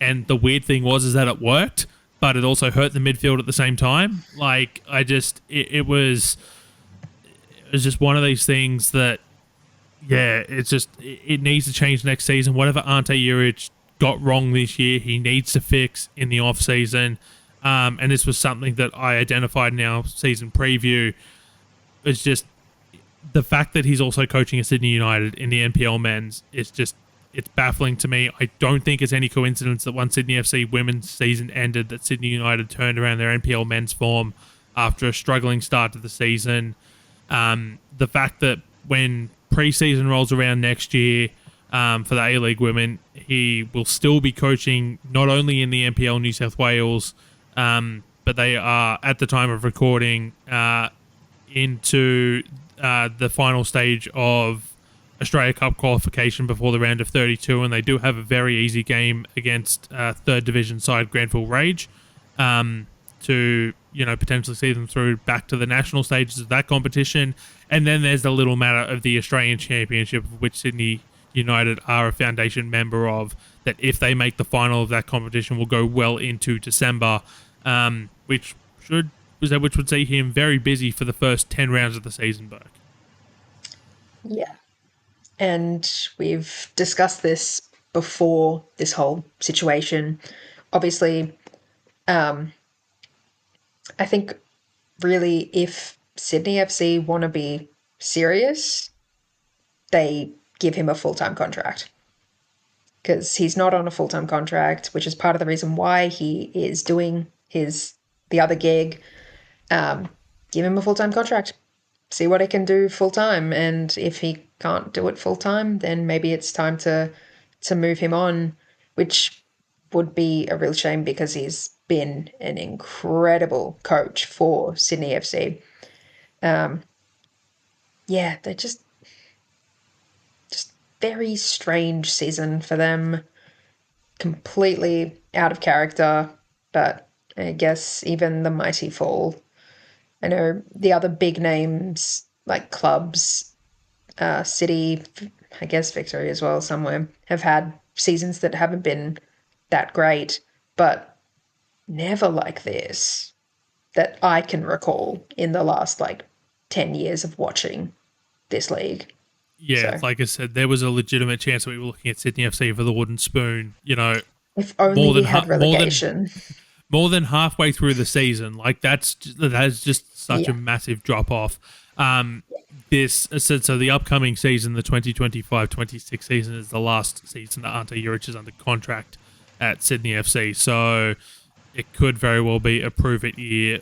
And the weird thing was that it worked, but it also hurt the midfield at the same time. Like, it was just one of these things that, yeah, it needs to change next season. Whatever Ante Juric got wrong this year, he needs to fix in the off season. And this was something that I identified in our season preview. It's just the fact that he's also coaching at Sydney United in the NPL men's. It's just it's baffling to me. I don't think it's any coincidence that when Sydney FC women's season ended, that Sydney United turned around their NPL men's form after a struggling start to the season. The fact that when preseason rolls around next year for the A-League women, he will still be coaching not only in the NPL New South Wales, but they are, at the time of recording, into the final stage of Australia Cup qualification before the round of 32, and they do have a very easy game against third division side Granville Rage to potentially see them through back to the national stages of that competition. And then there's the little matter of the Australian Championship, of which Sydney United are a foundation member of, that if they make the final of that competition will go well into December, which would see him very busy for the first 10 rounds of the season, Burke. Yeah. And we've discussed this before, this whole situation. Obviously, I think really if Sydney FC want to be serious, they give him a full-time contract. Because he's not on a full-time contract, which is part of the reason why he is doing the other gig. Give him a full-time contract. See what he can do full-time. And if he can't do it full-time, then maybe it's time to move him on, which would be a real shame because he's been an incredible coach for Sydney FC. Yeah, they're just very strange season for them. Completely out of character, but I guess even the mighty fall. I know the other big names like clubs, City, I guess Victory as well somewhere, have had seasons that haven't been that great, but never like this that I can recall in the last 10 years of watching this league. Yeah, So, like I said, there was a legitimate chance that we were looking at Sydney FC for the wooden spoon. if only we had relegation. More than halfway through the season. Like that's just such a massive drop off. So the upcoming season, the 2025-26 season, is the last season that Ante Juric is under contract at Sydney FC. So it could very well be a prove it year,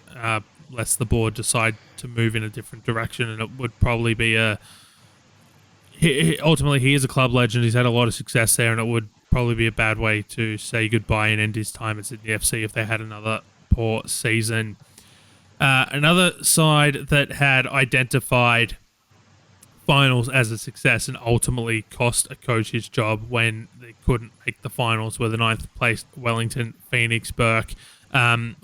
lest the board decide to move in a different direction, and it would probably be ultimately, he is a club legend. He's had a lot of success there, and it would probably be a bad way to say goodbye and end his time at Sydney FC if they had another poor season. Another side that had identified finals as a success and ultimately cost a coach his job when they couldn't make the finals were the 9th placed Wellington Phoenix Burke.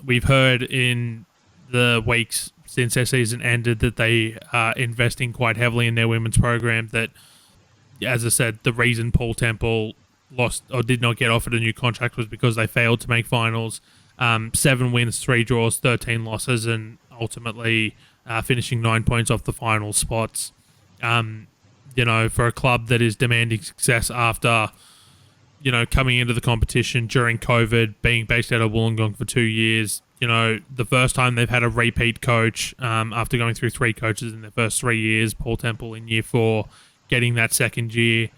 We've heard in the weeks since their season ended that they are investing quite heavily in their women's program. That, as I said, the reason Paul Temple lost or did not get offered a new contract was because they failed to make finals. 7 wins, 3 draws, 13 losses, and ultimately finishing 9 points off the final spots. For a club that is demanding success after, coming into the competition during COVID, being based out of Wollongong for 2 years. The first time they've had a repeat coach after going through 3 coaches in their first 3 years, Paul Temple in year 4, getting that second year.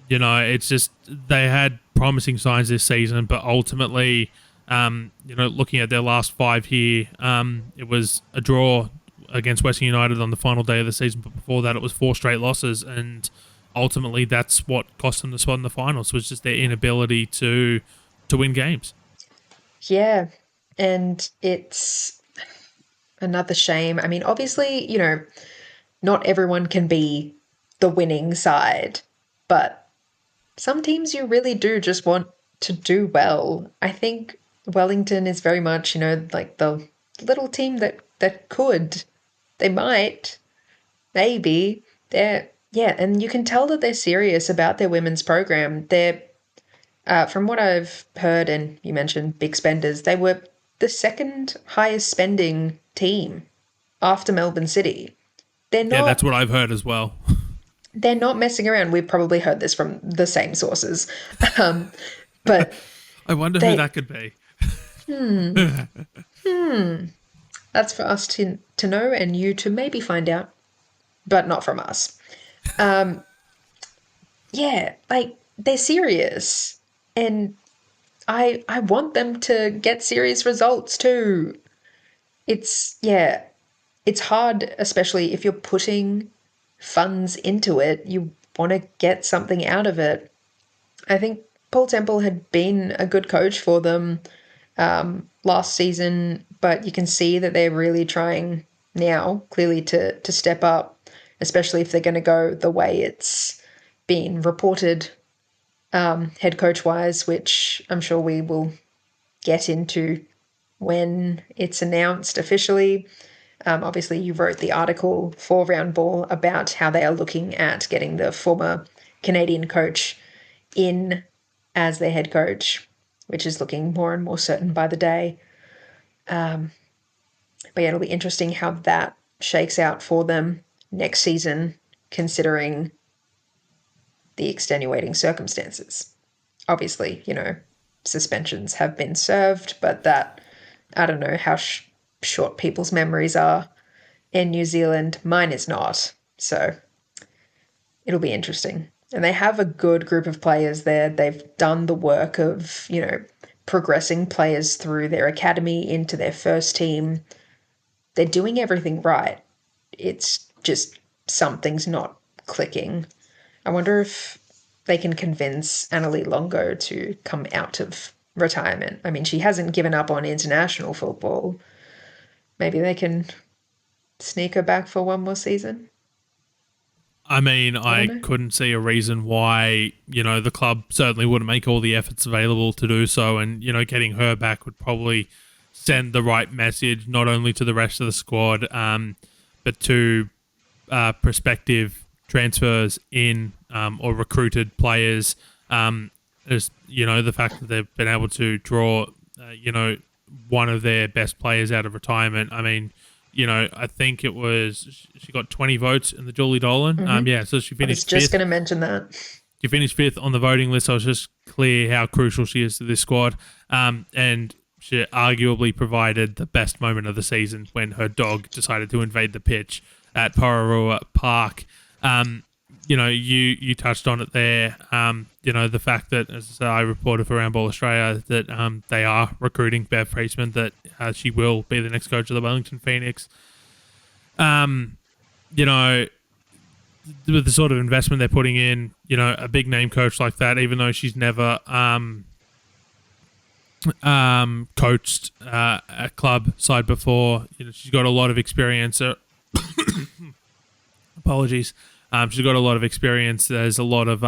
It's just they had promising signs this season, but ultimately, looking at their last 5 here, it was a draw against Western United on the final day of the season, but before that it was 4 straight losses, and ultimately that's what cost them the spot in the finals, was just their inability to win games. Yeah, and it's another shame. I mean, obviously, not everyone can be the winning side, but some teams you really do just want to do well. I think Wellington is very much, like the little team that could. They might, maybe. And you can tell that they're serious about their women's program. They're from what I've heard, and you mentioned big spenders, they were the second highest spending team after Melbourne City. Yeah, that's what I've heard as well. They're not messing around. We've probably heard this from the same sources. But I wonder who that could be. That's for us to know and you to maybe find out, but not from us. yeah, like they're serious. And I want them to get serious results too. Yeah, it's hard, especially if you're putting funds into it. You want to get something out of it. I think Paul Temple had been a good coach for them last season, but you can see that they're really trying now, clearly, to step up, especially if they're going to go the way it's been reported head coach wise, which I'm sure we will get into when it's announced officially. Obviously, you wrote the article for Round Ball about how they are looking at getting the former Canadian coach in as their head coach, which is looking more and more certain by the day. But yeah, it'll be interesting how that shakes out for them next season, considering the extenuating circumstances. Obviously, suspensions have been served, but that, I don't know how short people's memories are in New Zealand. Mine is not. So it'll be interesting. And they have a good group of players there. They've done the work of, progressing players through their academy into their first team. They're doing everything right. It's just something's not clicking. I wonder if they can convince Annalie Longo to come out of retirement. I mean, she hasn't given up on international football. Maybe they can sneak her back for one more season. I mean, I don't I know. couldn't see a reason why, the club certainly wouldn't make all the efforts available to do so. And, getting her back would probably send the right message, not only to the rest of the squad, but to prospective transfers in or recruited players. As, the fact that they've been able to draw, one of their best players out of retirement. I mean, I think it was she got 20 votes in the Julie Dolan. Mm-hmm. So she I was finished just fifth. going to mention that. She finished fifth on the voting list. So it's just clear how crucial she is to this squad. And she arguably provided the best moment of the season when her dog decided to invade the pitch at Pararua Park. You touched on it there. The fact that, as I reported for Roundball Australia, that they are recruiting Bev Priestman, that she will be the next coach of the Wellington Phoenix. With the sort of investment they're putting in, a big name coach like that, even though she's never coached a club side before, she's got a lot of experience. Apologies. She's got a lot of experience. There's a lot of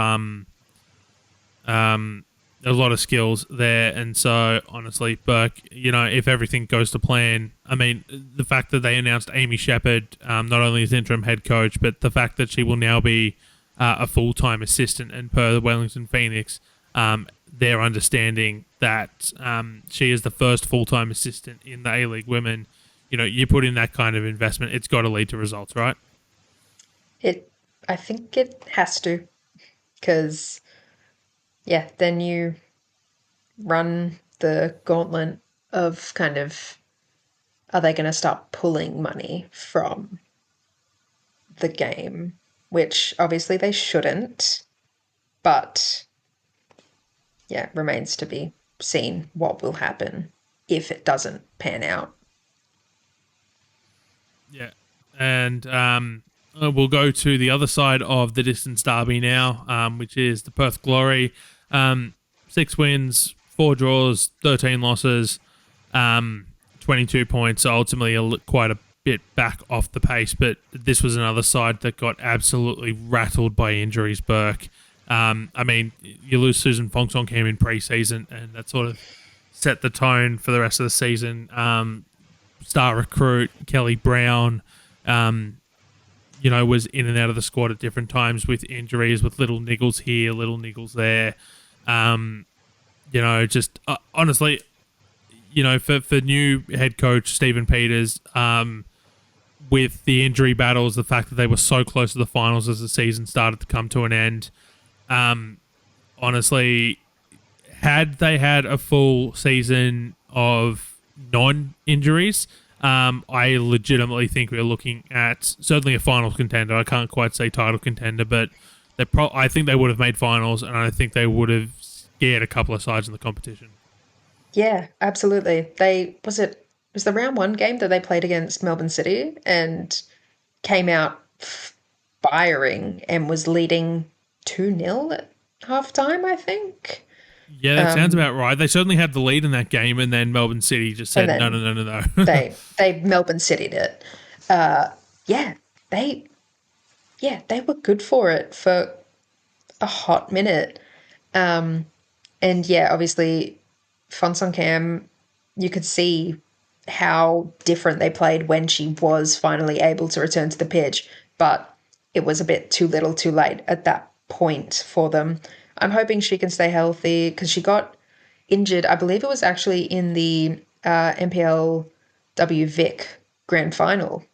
skills there, and so honestly, Burke, if everything goes to plan, I mean, the fact that they announced Amy Shepherd not only as interim head coach, but the fact that she will now be a full-time assistant, and per the Wellington Phoenix, their understanding that she is the first full-time assistant in the A-League Women. You put in that kind of investment, it's got to lead to results, right? I think it has to, because, yeah, then you run the gauntlet of kind of, are they going to start pulling money from the game? Which obviously they shouldn't, but yeah, remains to be seen what will happen if it doesn't pan out. Yeah, and we'll go to the other side of the distance derby now, which is the Perth Glory. 6 wins, 4 draws, 13 losses, 22 points. So ultimately, quite a bit back off the pace. But this was another side that got absolutely rattled by injuries, Burke. I mean, you lose Susan Fongsong came in pre-season, and that sort of set the tone for the rest of the season. Star recruit Kelly Brown, was in and out of the squad at different times with injuries, with little niggles here, little niggles there. Just honestly, for new head coach Stephen Peters, with the injury battles, the fact that they were so close to the finals as the season started to come to an end, honestly, had they had a full season of non-injuries, I legitimately think we're looking at certainly a finals contender. I can't quite say title contender, but I think they would have made finals, and I think they would have scared a couple of sides in the competition. Yeah, absolutely. Was the round one game that they played against Melbourne City and came out firing and was leading 2-0 at halftime, I think. Yeah, that sounds about right. They certainly had the lead in that game, and then Melbourne City just And said, no, no, then no, no, no. they Melbourne City'd it. Yeah, they they were good for it for a hot minute. And yeah, obviously, Fonsong Cam, you could see how different they played when she was finally able to return to the pitch, but it was a bit too little too late at that point for them. I'm hoping she can stay healthy because she got injured. I believe it was actually in the MPLW Vic Grand Final,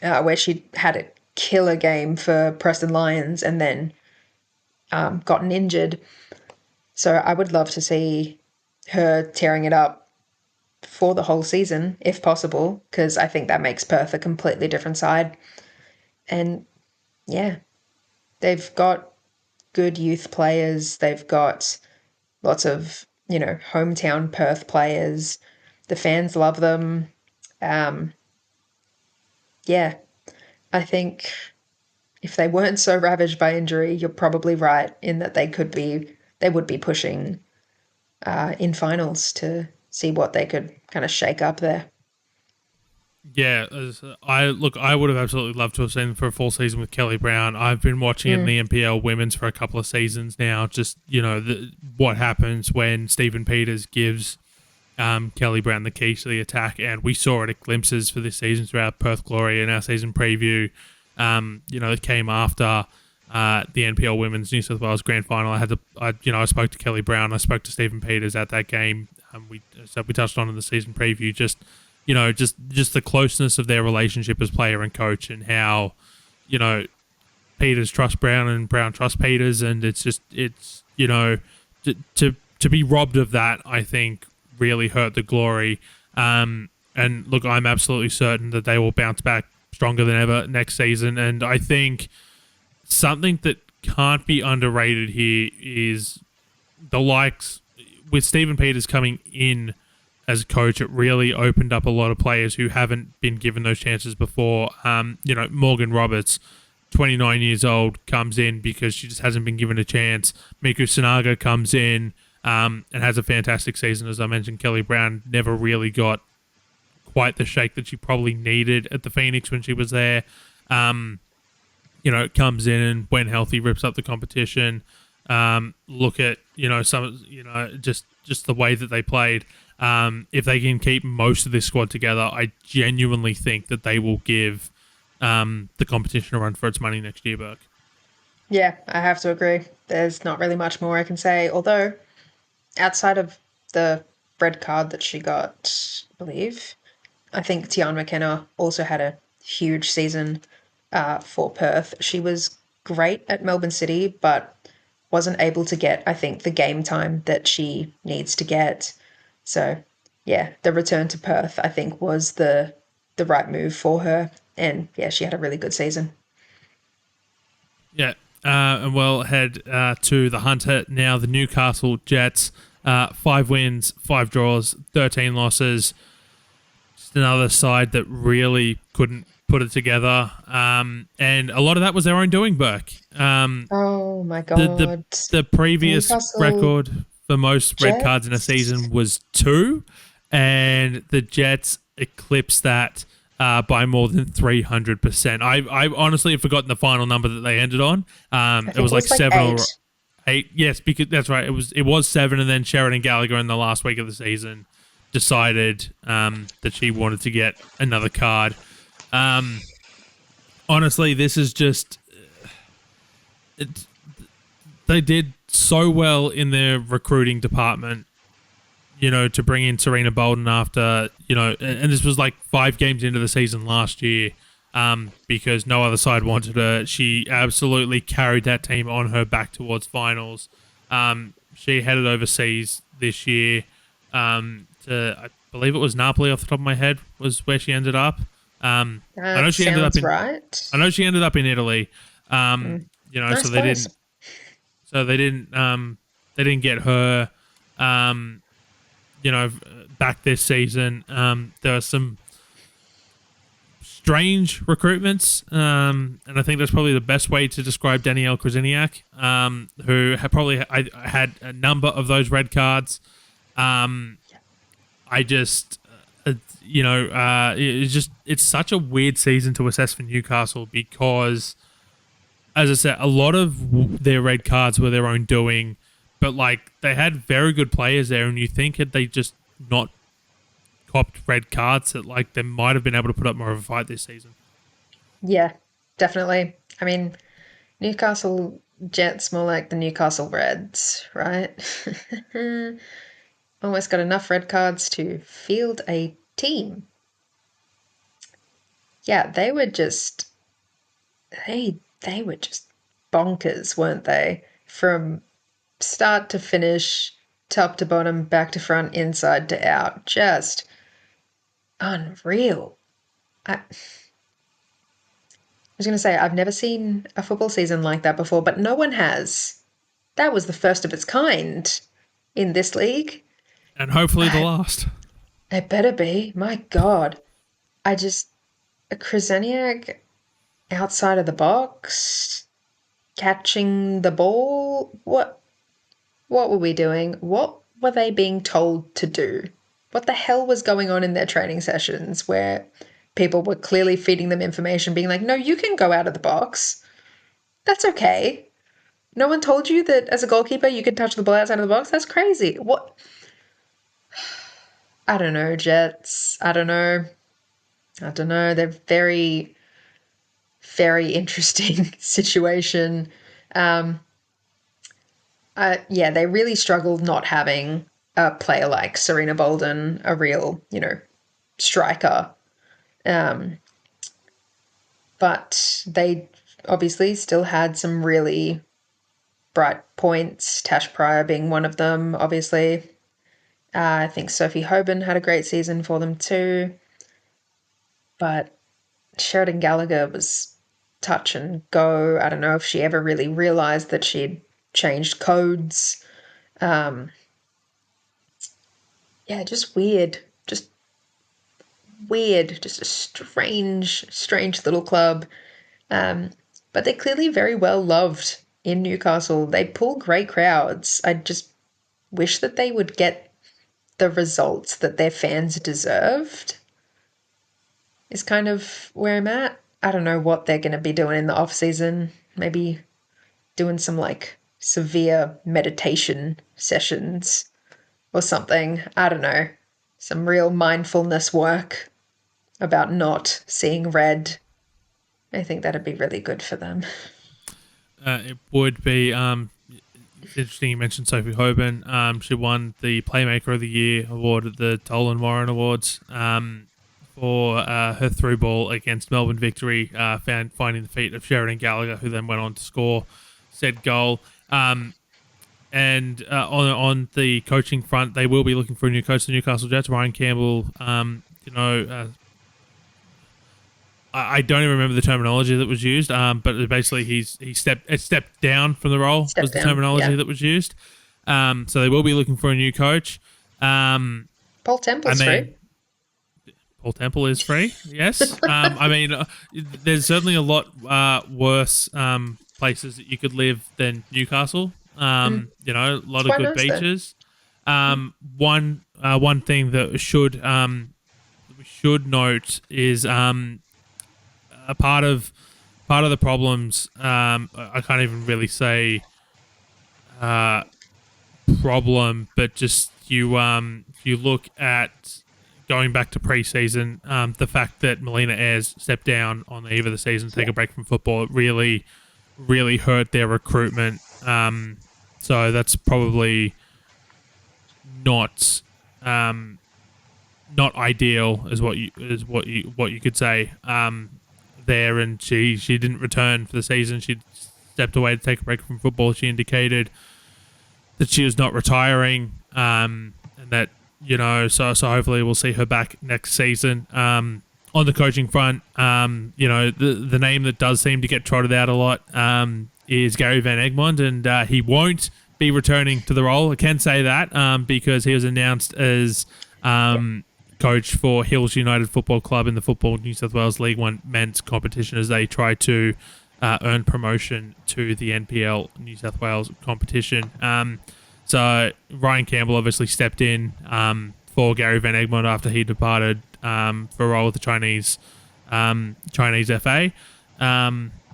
where she had a killer game for Preston Lions and then gotten injured. So I would love to see her tearing it up for the whole season, if possible, because I think that makes Perth a completely different side. And yeah, they've got good youth players. They've got lots of, hometown Perth players. The fans love them. Yeah, I think if they weren't so ravaged by injury, you're probably right in that they would be pushing in finals to see what they could kind of shake up there. Yeah, I would have absolutely loved to have seen them for a full season with Kelly Brown. I've been watching in the NPL women's for a couple of seasons now. Just what happens when Stephen Peters gives Kelly Brown the keys to the attack, and we saw it at glimpses for this season throughout Perth Glory and our season preview. It came after the NPL Women's New South Wales Grand Final. I spoke to Kelly Brown. I spoke to Stephen Peters at that game. We touched on in the season preview. Just the closeness of their relationship as player and coach, and how Peters trusts Brown and Brown trusts Peters, and to be robbed of that, I think really hurt the Glory. And look, I'm absolutely certain that they will bounce back stronger than ever next season. And I think something that can't be underrated here is the likes with Stephen Peters coming in as a coach. It really opened up a lot of players who haven't been given those chances before. Morgan Roberts, 29 years old, comes in because she just hasn't been given a chance. Miku Sanaga comes in and has a fantastic season. As I mentioned, Kelly Brown never really got quite the shake that she probably needed at the Phoenix when she was there. Comes in and when healthy rips up the competition. Look at just the way that they played. If they can keep most of this squad together, I genuinely think that they will give the competition a run for its money next year, Burke. Yeah, I have to agree. There's not really much more I can say, although outside of the red card that she got, I believe, I think Tiana McKenna also had a huge season for Perth. She was great at Melbourne City, but wasn't able to get, I think, the game time that she needs to get. So, yeah, the return to Perth, I think, was the right move for her. And, yeah, she had a really good season. Yeah, and we'll head to the Hunter now, the Newcastle Jets. 5 wins, 5 draws, 13 losses. Just another side that really couldn't put it together. And a lot of that was their own doing, Burke. Oh, my God. The previous Newcastle record for most Jets. red cards in a season was 2, and the Jets eclipsed that by more than 300%. I honestly have forgotten the final number that they ended on. It was like 7 8. or 8. Yes, because that's right. It was 7, and then Sheridan Gallagher in the last week of the season decided that she wanted to get another card. Honestly, this is just... they did so well in their recruiting department, to bring in Serena Bolden after, and this was like 5 games into the season last year, because no other side wanted her. She absolutely carried that team on her back towards finals. She headed overseas this year to, I believe it was Napoli off the top of my head, was where she ended up. I know she ended up in right. I know she ended up in Italy. I so they suppose. didn't, so they didn't get her, um, back this season. There were some strange recruitments, and I think that's probably the best way to describe Danielle Krasiniak, who had a number of those red cards. I just, it's such a weird season to assess for Newcastle because, as I said, a lot of their red cards were their own doing, but like they had very good players there, and you think had they just not copped red cards, that like they might have been able to put up more of a fight this season. Yeah, definitely. I mean, Newcastle Jets more like the Newcastle Reds, right? Almost got enough red cards to field a team. Yeah, they were just bonkers, weren't they? From start to finish, top to bottom, back to front, inside to out. Just unreal. I was going to say, I've never seen a football season like that before, but no one has. That was the first of its kind in this league. And hopefully the I, last. it better be. My God. I just, a Kraseniak outside of the box, catching the ball. What were we doing? What were they being told to do? What the hell was going on in their training sessions where people were clearly feeding them information, being like, no, you can go out of the box. That's okay. No one told you that as a goalkeeper you could touch the ball outside of the box? That's crazy. What? I don't know, Jets. I don't know. They're very, very interesting situation. Yeah, they really struggled not having a player like Serena Bolden, a real, striker. Um, but they obviously still had some really bright points, Tash Pryor being one of them, obviously. I think Sophie Hoban had a great season for them too. But Sheridan Gallagher was touch and go. I don't know if she ever really realised that she'd changed codes. Yeah, just weird. Just weird. Just a strange, strange little club. But they're clearly very well loved in Newcastle. They pull great crowds. I just wish that they would get the results that their fans deserved, is kind of where I'm at. I don't know what they're going to be doing in the off season. Maybe doing some like severe meditation sessions or something. I don't know. Some real mindfulness work about not seeing red. I think that'd be really good for them. It would be. It's interesting you mentioned Sophie Hoban. She won the Playmaker of the Year award at the Dolan Warren Awards for her through ball against Melbourne Victory, finding the feet of Sheridan Gallagher, who then went on to score said goal. And on the coaching front, they will be looking for a new coach, the Newcastle Jets. Ryan Campbell, I don't even remember the terminology that was used, but basically he stepped down from the role was the terminology that was used. So they will be looking for a new coach. Paul Temple's free. Paul Temple is free, yes. There's certainly a lot worse places that you could live than Newcastle. A lot of good beaches. One thing that we should note is a part of the problems. I can't even really say problem, but just you look at going back to preseason, the fact that Melina Ayres stepped down on the eve of the season to take a break from football, it really, really hurt their recruitment. So that's probably not ideal, is what you could say there. And she didn't return for the season. She stepped away to take a break from football. She indicated that she was not retiring, and that so hopefully we'll see her back next season. On the coaching front, the name that does seem to get trotted out a lot is Gary Van Egmond, and he won't be returning to the role. I can say that because he was announced as coach for Hills United Football Club in the Football New South Wales League One men's competition as they try to earn promotion to the NPL New South Wales competition. So Ryan Campbell obviously stepped in for Gary Van Egmond after he departed for a role with the Chinese FA.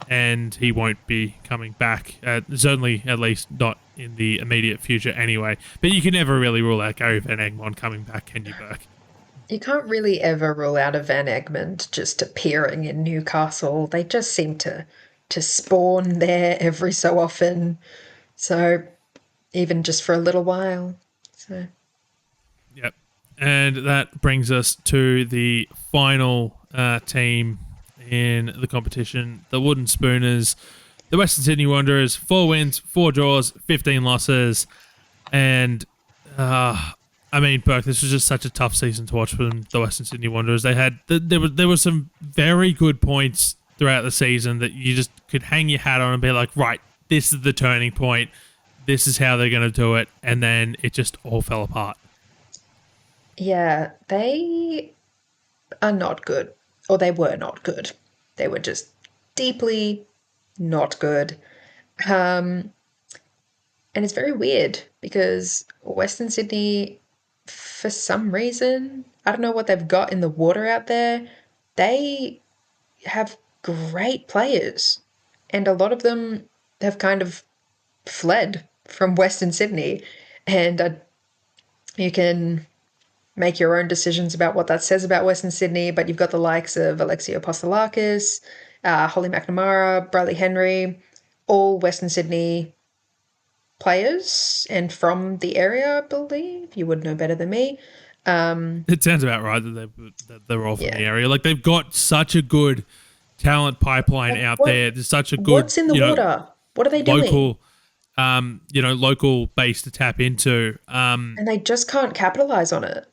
And he won't be coming back, certainly at least not in the immediate future anyway. But you can never really rule out Gary Van Egmond coming back, can you, Burke? You can't really ever rule out a Van Egmond just appearing in Newcastle. They just seem to spawn there every so often. So even just for a little while. So Yep. And that brings us to the final team in the competition, the Wooden Spooners, the Western Sydney Wanderers. 4 wins, 4 draws, 15 losses, and I mean, Burke, this was just such a tough season to watch from the Western Sydney Wanderers. They had there were some very good points throughout the season that you just could hang your hat on and be like, right, this is the turning point. This is how they're going to do it, and then it just all fell apart. yeah, they are not good. Or they were not good. They were just deeply not good. Um, and it's very weird because Western Sydney, for some reason, I don't know what they've got in the water out there. They have great players, and a lot of them have kind of fled from Western Sydney. And you can make your own decisions about what that says about Western Sydney, but you've got the likes of Alexia Apostolakis, Holly McNamara, Bradley Henry, all Western Sydney players and from the area, I believe. You would know better than me. It sounds about right that they're all from Yeah. the area. Like, they've got such a good talent pipeline out there. There's such a good, What's in the water? What are they doing? local, local base to tap into. And they just can't capitalize on it.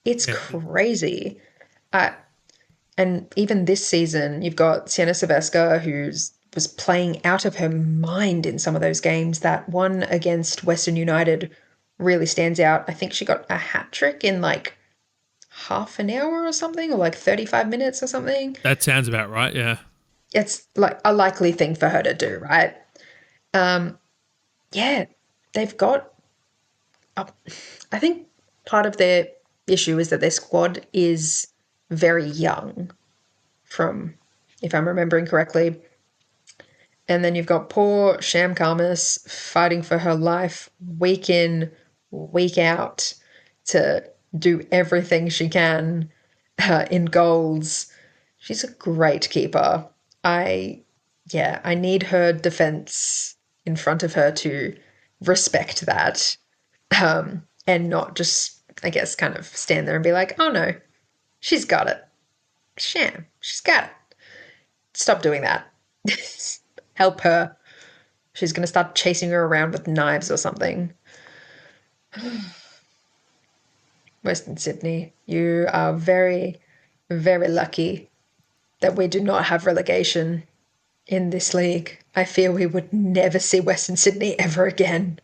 It's Yeah, crazy. And even this season, you've got Sienna Sebeska, who's was playing out of her mind in some of those games. That one against Western United really stands out. I think she got a hat trick in like half an hour or something, or like 35 minutes or something. that sounds about right. Yeah. It's like a likely thing for her to do, right? Yeah, they've got. I think part of their issue is that their squad is very young, from if I'm remembering correctly. And then you've got poor Sham Karmas fighting for her life week in, week out to do everything she can in goals. She's a great keeper. I need her defense in front of her to respect that, and not just, I guess, kind of stand there and be like, oh no, she's got it. Sham, she's got it. Stop doing that. Help her. She's going to start chasing her around with knives or something. Western Sydney, you are very, very lucky that we do not have relegation in this league. I fear we would never see Western Sydney ever again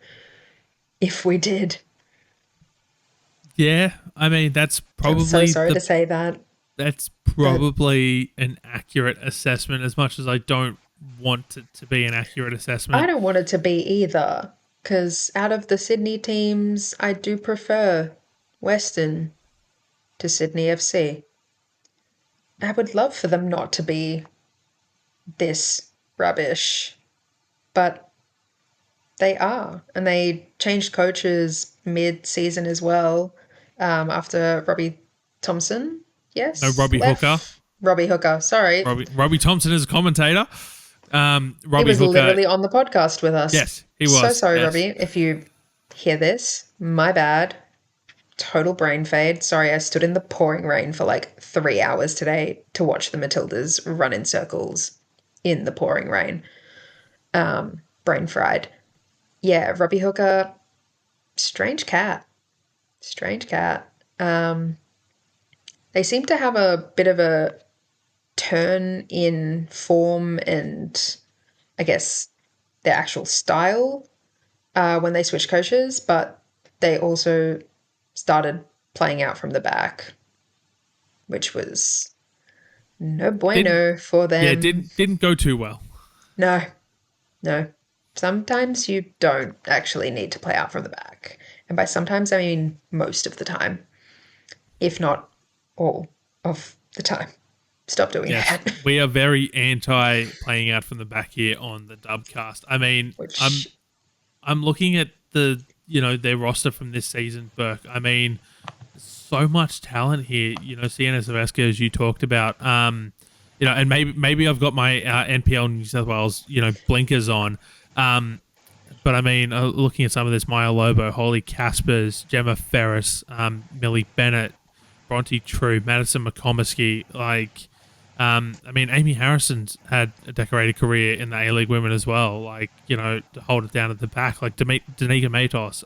if we did. Yeah. I mean, that's I'm so probably sorry to say that. that's But probably an accurate assessment, as much as I don't want it to be an accurate I assessment. don't want it to be either, because out of the Sydney teams, I do prefer Western to Sydney FC. I would love for them not to be this rubbish, but they are. And they changed coaches mid-season as well, after Robbie Thompson, No, yes, Robbie Hooker. left. Robbie Hooker, sorry. Robbie Thompson is a commentator. He Robbie was Hooker. literally on the podcast with us. Yes, he So was. sorry, Yes. Robbie, if you hear this. My bad. Total brain fade. Sorry, I stood in the pouring rain for like 3 hours today to watch the Matildas run in circles in the pouring rain. Brain fried. Yeah, Robbie Hooker, strange cat. Strange cat. They seem to have a bit of a turn in form and, I guess, their actual style when they switched coaches, but they also started playing out from the back, which was no Didn't bueno for yeah, them. didn't go too well. No, no. Sometimes you don't actually need to play out from the back. And by sometimes, I mean most of the time, if not all of the time. Stop doing Yes, that. we are very anti playing out from the back here on the Dubcast. I mean, Which, I'm looking at the their roster from this season, Burke. I mean, so much talent here. Sienna Silvesca, as you talked about. And maybe I've got my NPL New South Wales blinkers on. But I mean, looking at some of this, Maya Lobo, Holly Caspers, Gemma Ferris, Millie Bennett, Bronte True, Madison McComiskey, I mean, Amy Harrison's had a decorated career in the A-League women as well, to hold it down at the back, like Danica Matos.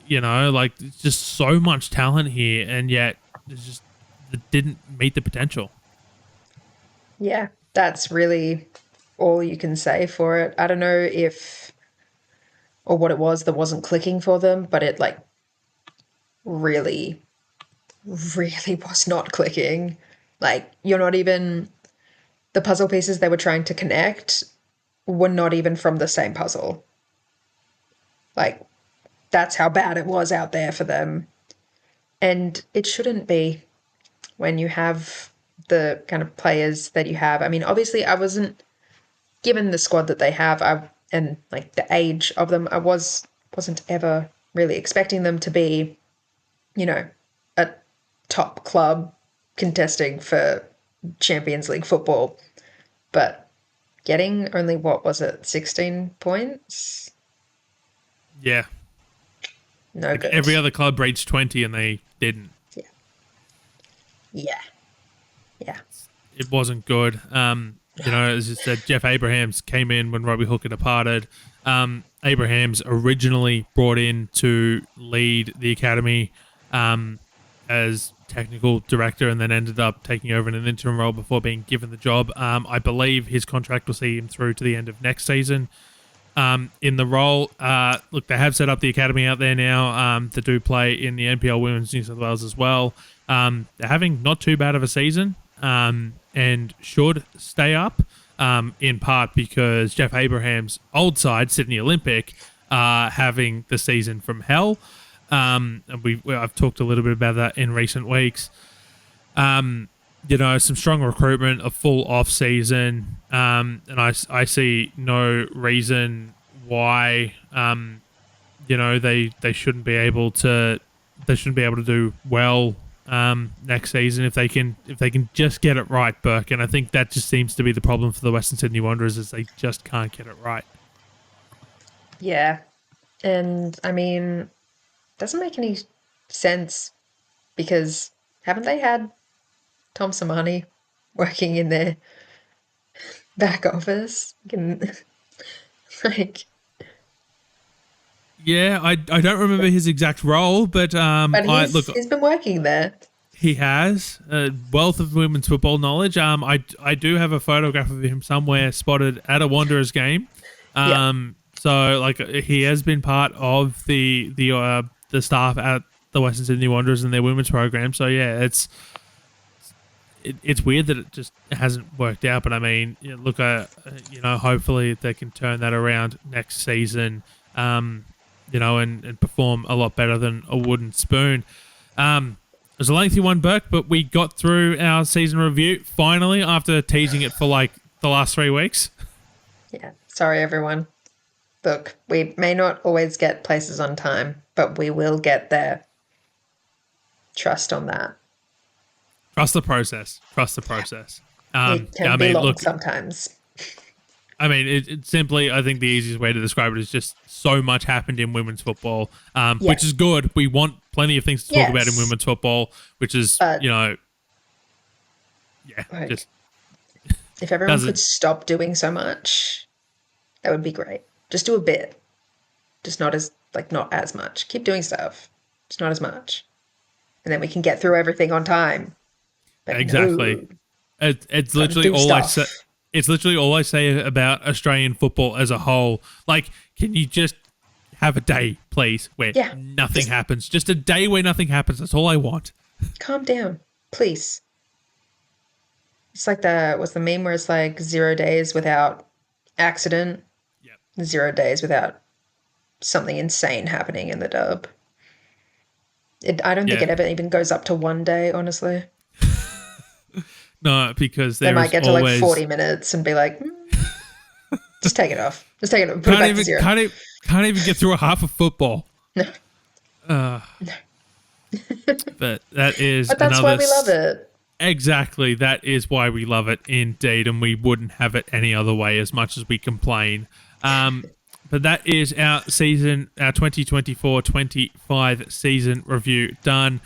It's just so much talent here, and yet it didn't meet the potential. yeah, that's really all you can say for it. I don't know if or what it was that wasn't clicking for them, but it like really, really was not clicking. Like, you're not even the puzzle pieces they were trying to connect were not even from the same puzzle. Like, that's how bad it was out there for them. And it shouldn't be when you have the kind of players that you have. I mean, obviously, I wasn't given the squad that they have, and like the age of them, wasn't ever really expecting them to be, a top club contesting for Champions League football. But getting only, what was it, 16 points? Yeah, No like good. every other club reached 20 and they didn't. Yeah. Yeah. Yeah. It wasn't good. As you said, Jeff Abrahams came in when Robbie Hooker departed. Abrahams originally brought in to lead the academy as technical director, and then ended up taking over in an interim role before being given the job. I believe his contract will see him through to the end of next season. In the role, look, they have set up the academy out there now that do play in the NPL Women's New South Wales as well. They're having not too bad of a season, and should stay up, in part because Jeff Abraham's old side, Sydney Olympic, are having the season from hell. And I've talked a little bit about that in recent weeks. Some strong recruitment, a full off season, and I see no reason why they shouldn't be able to do well next season if they can just get it right, Burke. And I think that just seems to be the problem for the Western Sydney Wanderers, is they just can't get it right. Yeah. And I mean, doesn't make any sense because haven't they had Tom Samani working in their back office? Like, Yeah, I don't remember his exact role, but but I look, he's been working there. he has a wealth of women's football knowledge. I do have a photograph of him somewhere spotted at a Wanderers game. Yeah. So like he has been part of the staff at the Western Sydney Wanderers and their women's program. So yeah, it's weird that it just hasn't worked out. But I mean, look, hopefully they can turn that around next season. And perform a lot better than a wooden spoon. It was a lengthy one, Burke, but we got through our season review finally after teasing it for like the last 3 weeks. Yeah. Sorry, everyone. Look, we may not always get places on time, but we will get there. Trust on that. Trust the process. Trust the process. It can be long sometimes. I mean, it simply, I think the easiest way to describe it is just so much happened in women's football, which is good. We want plenty of things to talk about in women's football, which is, like, just... If everyone could stop doing so much, that would be great. Just do a bit. Just not as much. Keep doing stuff. Just not as much. And then we can get through everything on time. But exactly. No, It's literally all I say. It's literally all I say about Australian football as a whole. Like, can you just have a day, please, where nothing happens? Just a day where nothing happens. That's all I want. Calm down, please. It's like what's the meme where it's like 0 days without accident, 0 days without something insane happening in the dub. I don't think it ever even goes up to 1 day, honestly. No, because they might get to like 40 minutes and be like, just take it off. Just take it off. Put it back to 0. Can't even get through a half of football. No. No. But that is But that's why we love it. Exactly. That is why we love it, indeed, and we wouldn't have it any other way as much as we complain. But that is our 2024-25 season review done.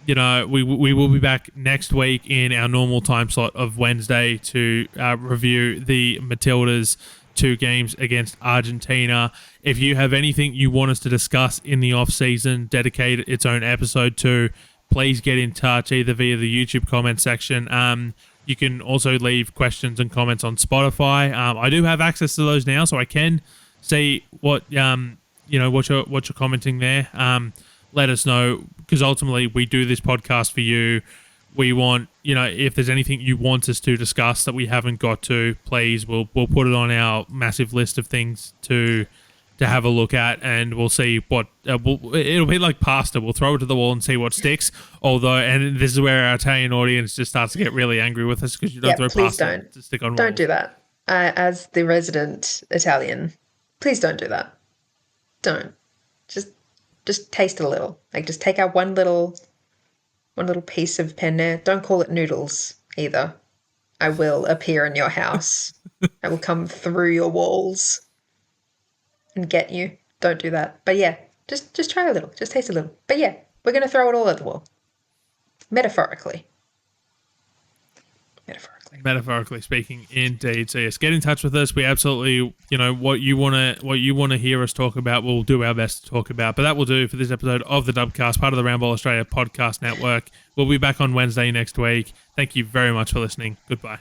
We will be back next week in our normal time slot of Wednesday to review the Matildas' 2 games against Argentina. If you have anything you want us to discuss in the off-season, dedicate its own episode to, please get in touch either via the YouTube comment section. You can also leave questions and comments on Spotify. I do have access to those now, so I can see what you're commenting there. Let us know, because ultimately we do this podcast for you. We want, if there's anything you want us to discuss that we haven't got to, please, we'll put it on our massive list of things to have a look at, and we'll see what it'll be like pasta. We'll throw it to the wall and see what sticks. And this is where our Italian audience just starts to get really angry with us, because you don't throw pasta to stick on walls. Don't do that. As the resident Italian, please don't do that. Don't. Just taste it a little. Like, just take out one little piece of penne. Don't call it noodles either. I will appear in your house. I will come through your walls and get you. Don't do that. But yeah, just try a little. Just taste a little. But yeah, we're going to throw it all at the wall. Metaphorically speaking, indeed. So yes, get in touch with us. We absolutely, what you want to hear us talk about, we'll do our best to talk about. But that will do for this episode of the Dubcast, part of the Roundball Australia podcast network. We'll be back on Wednesday next week. Thank you very much for listening. Goodbye.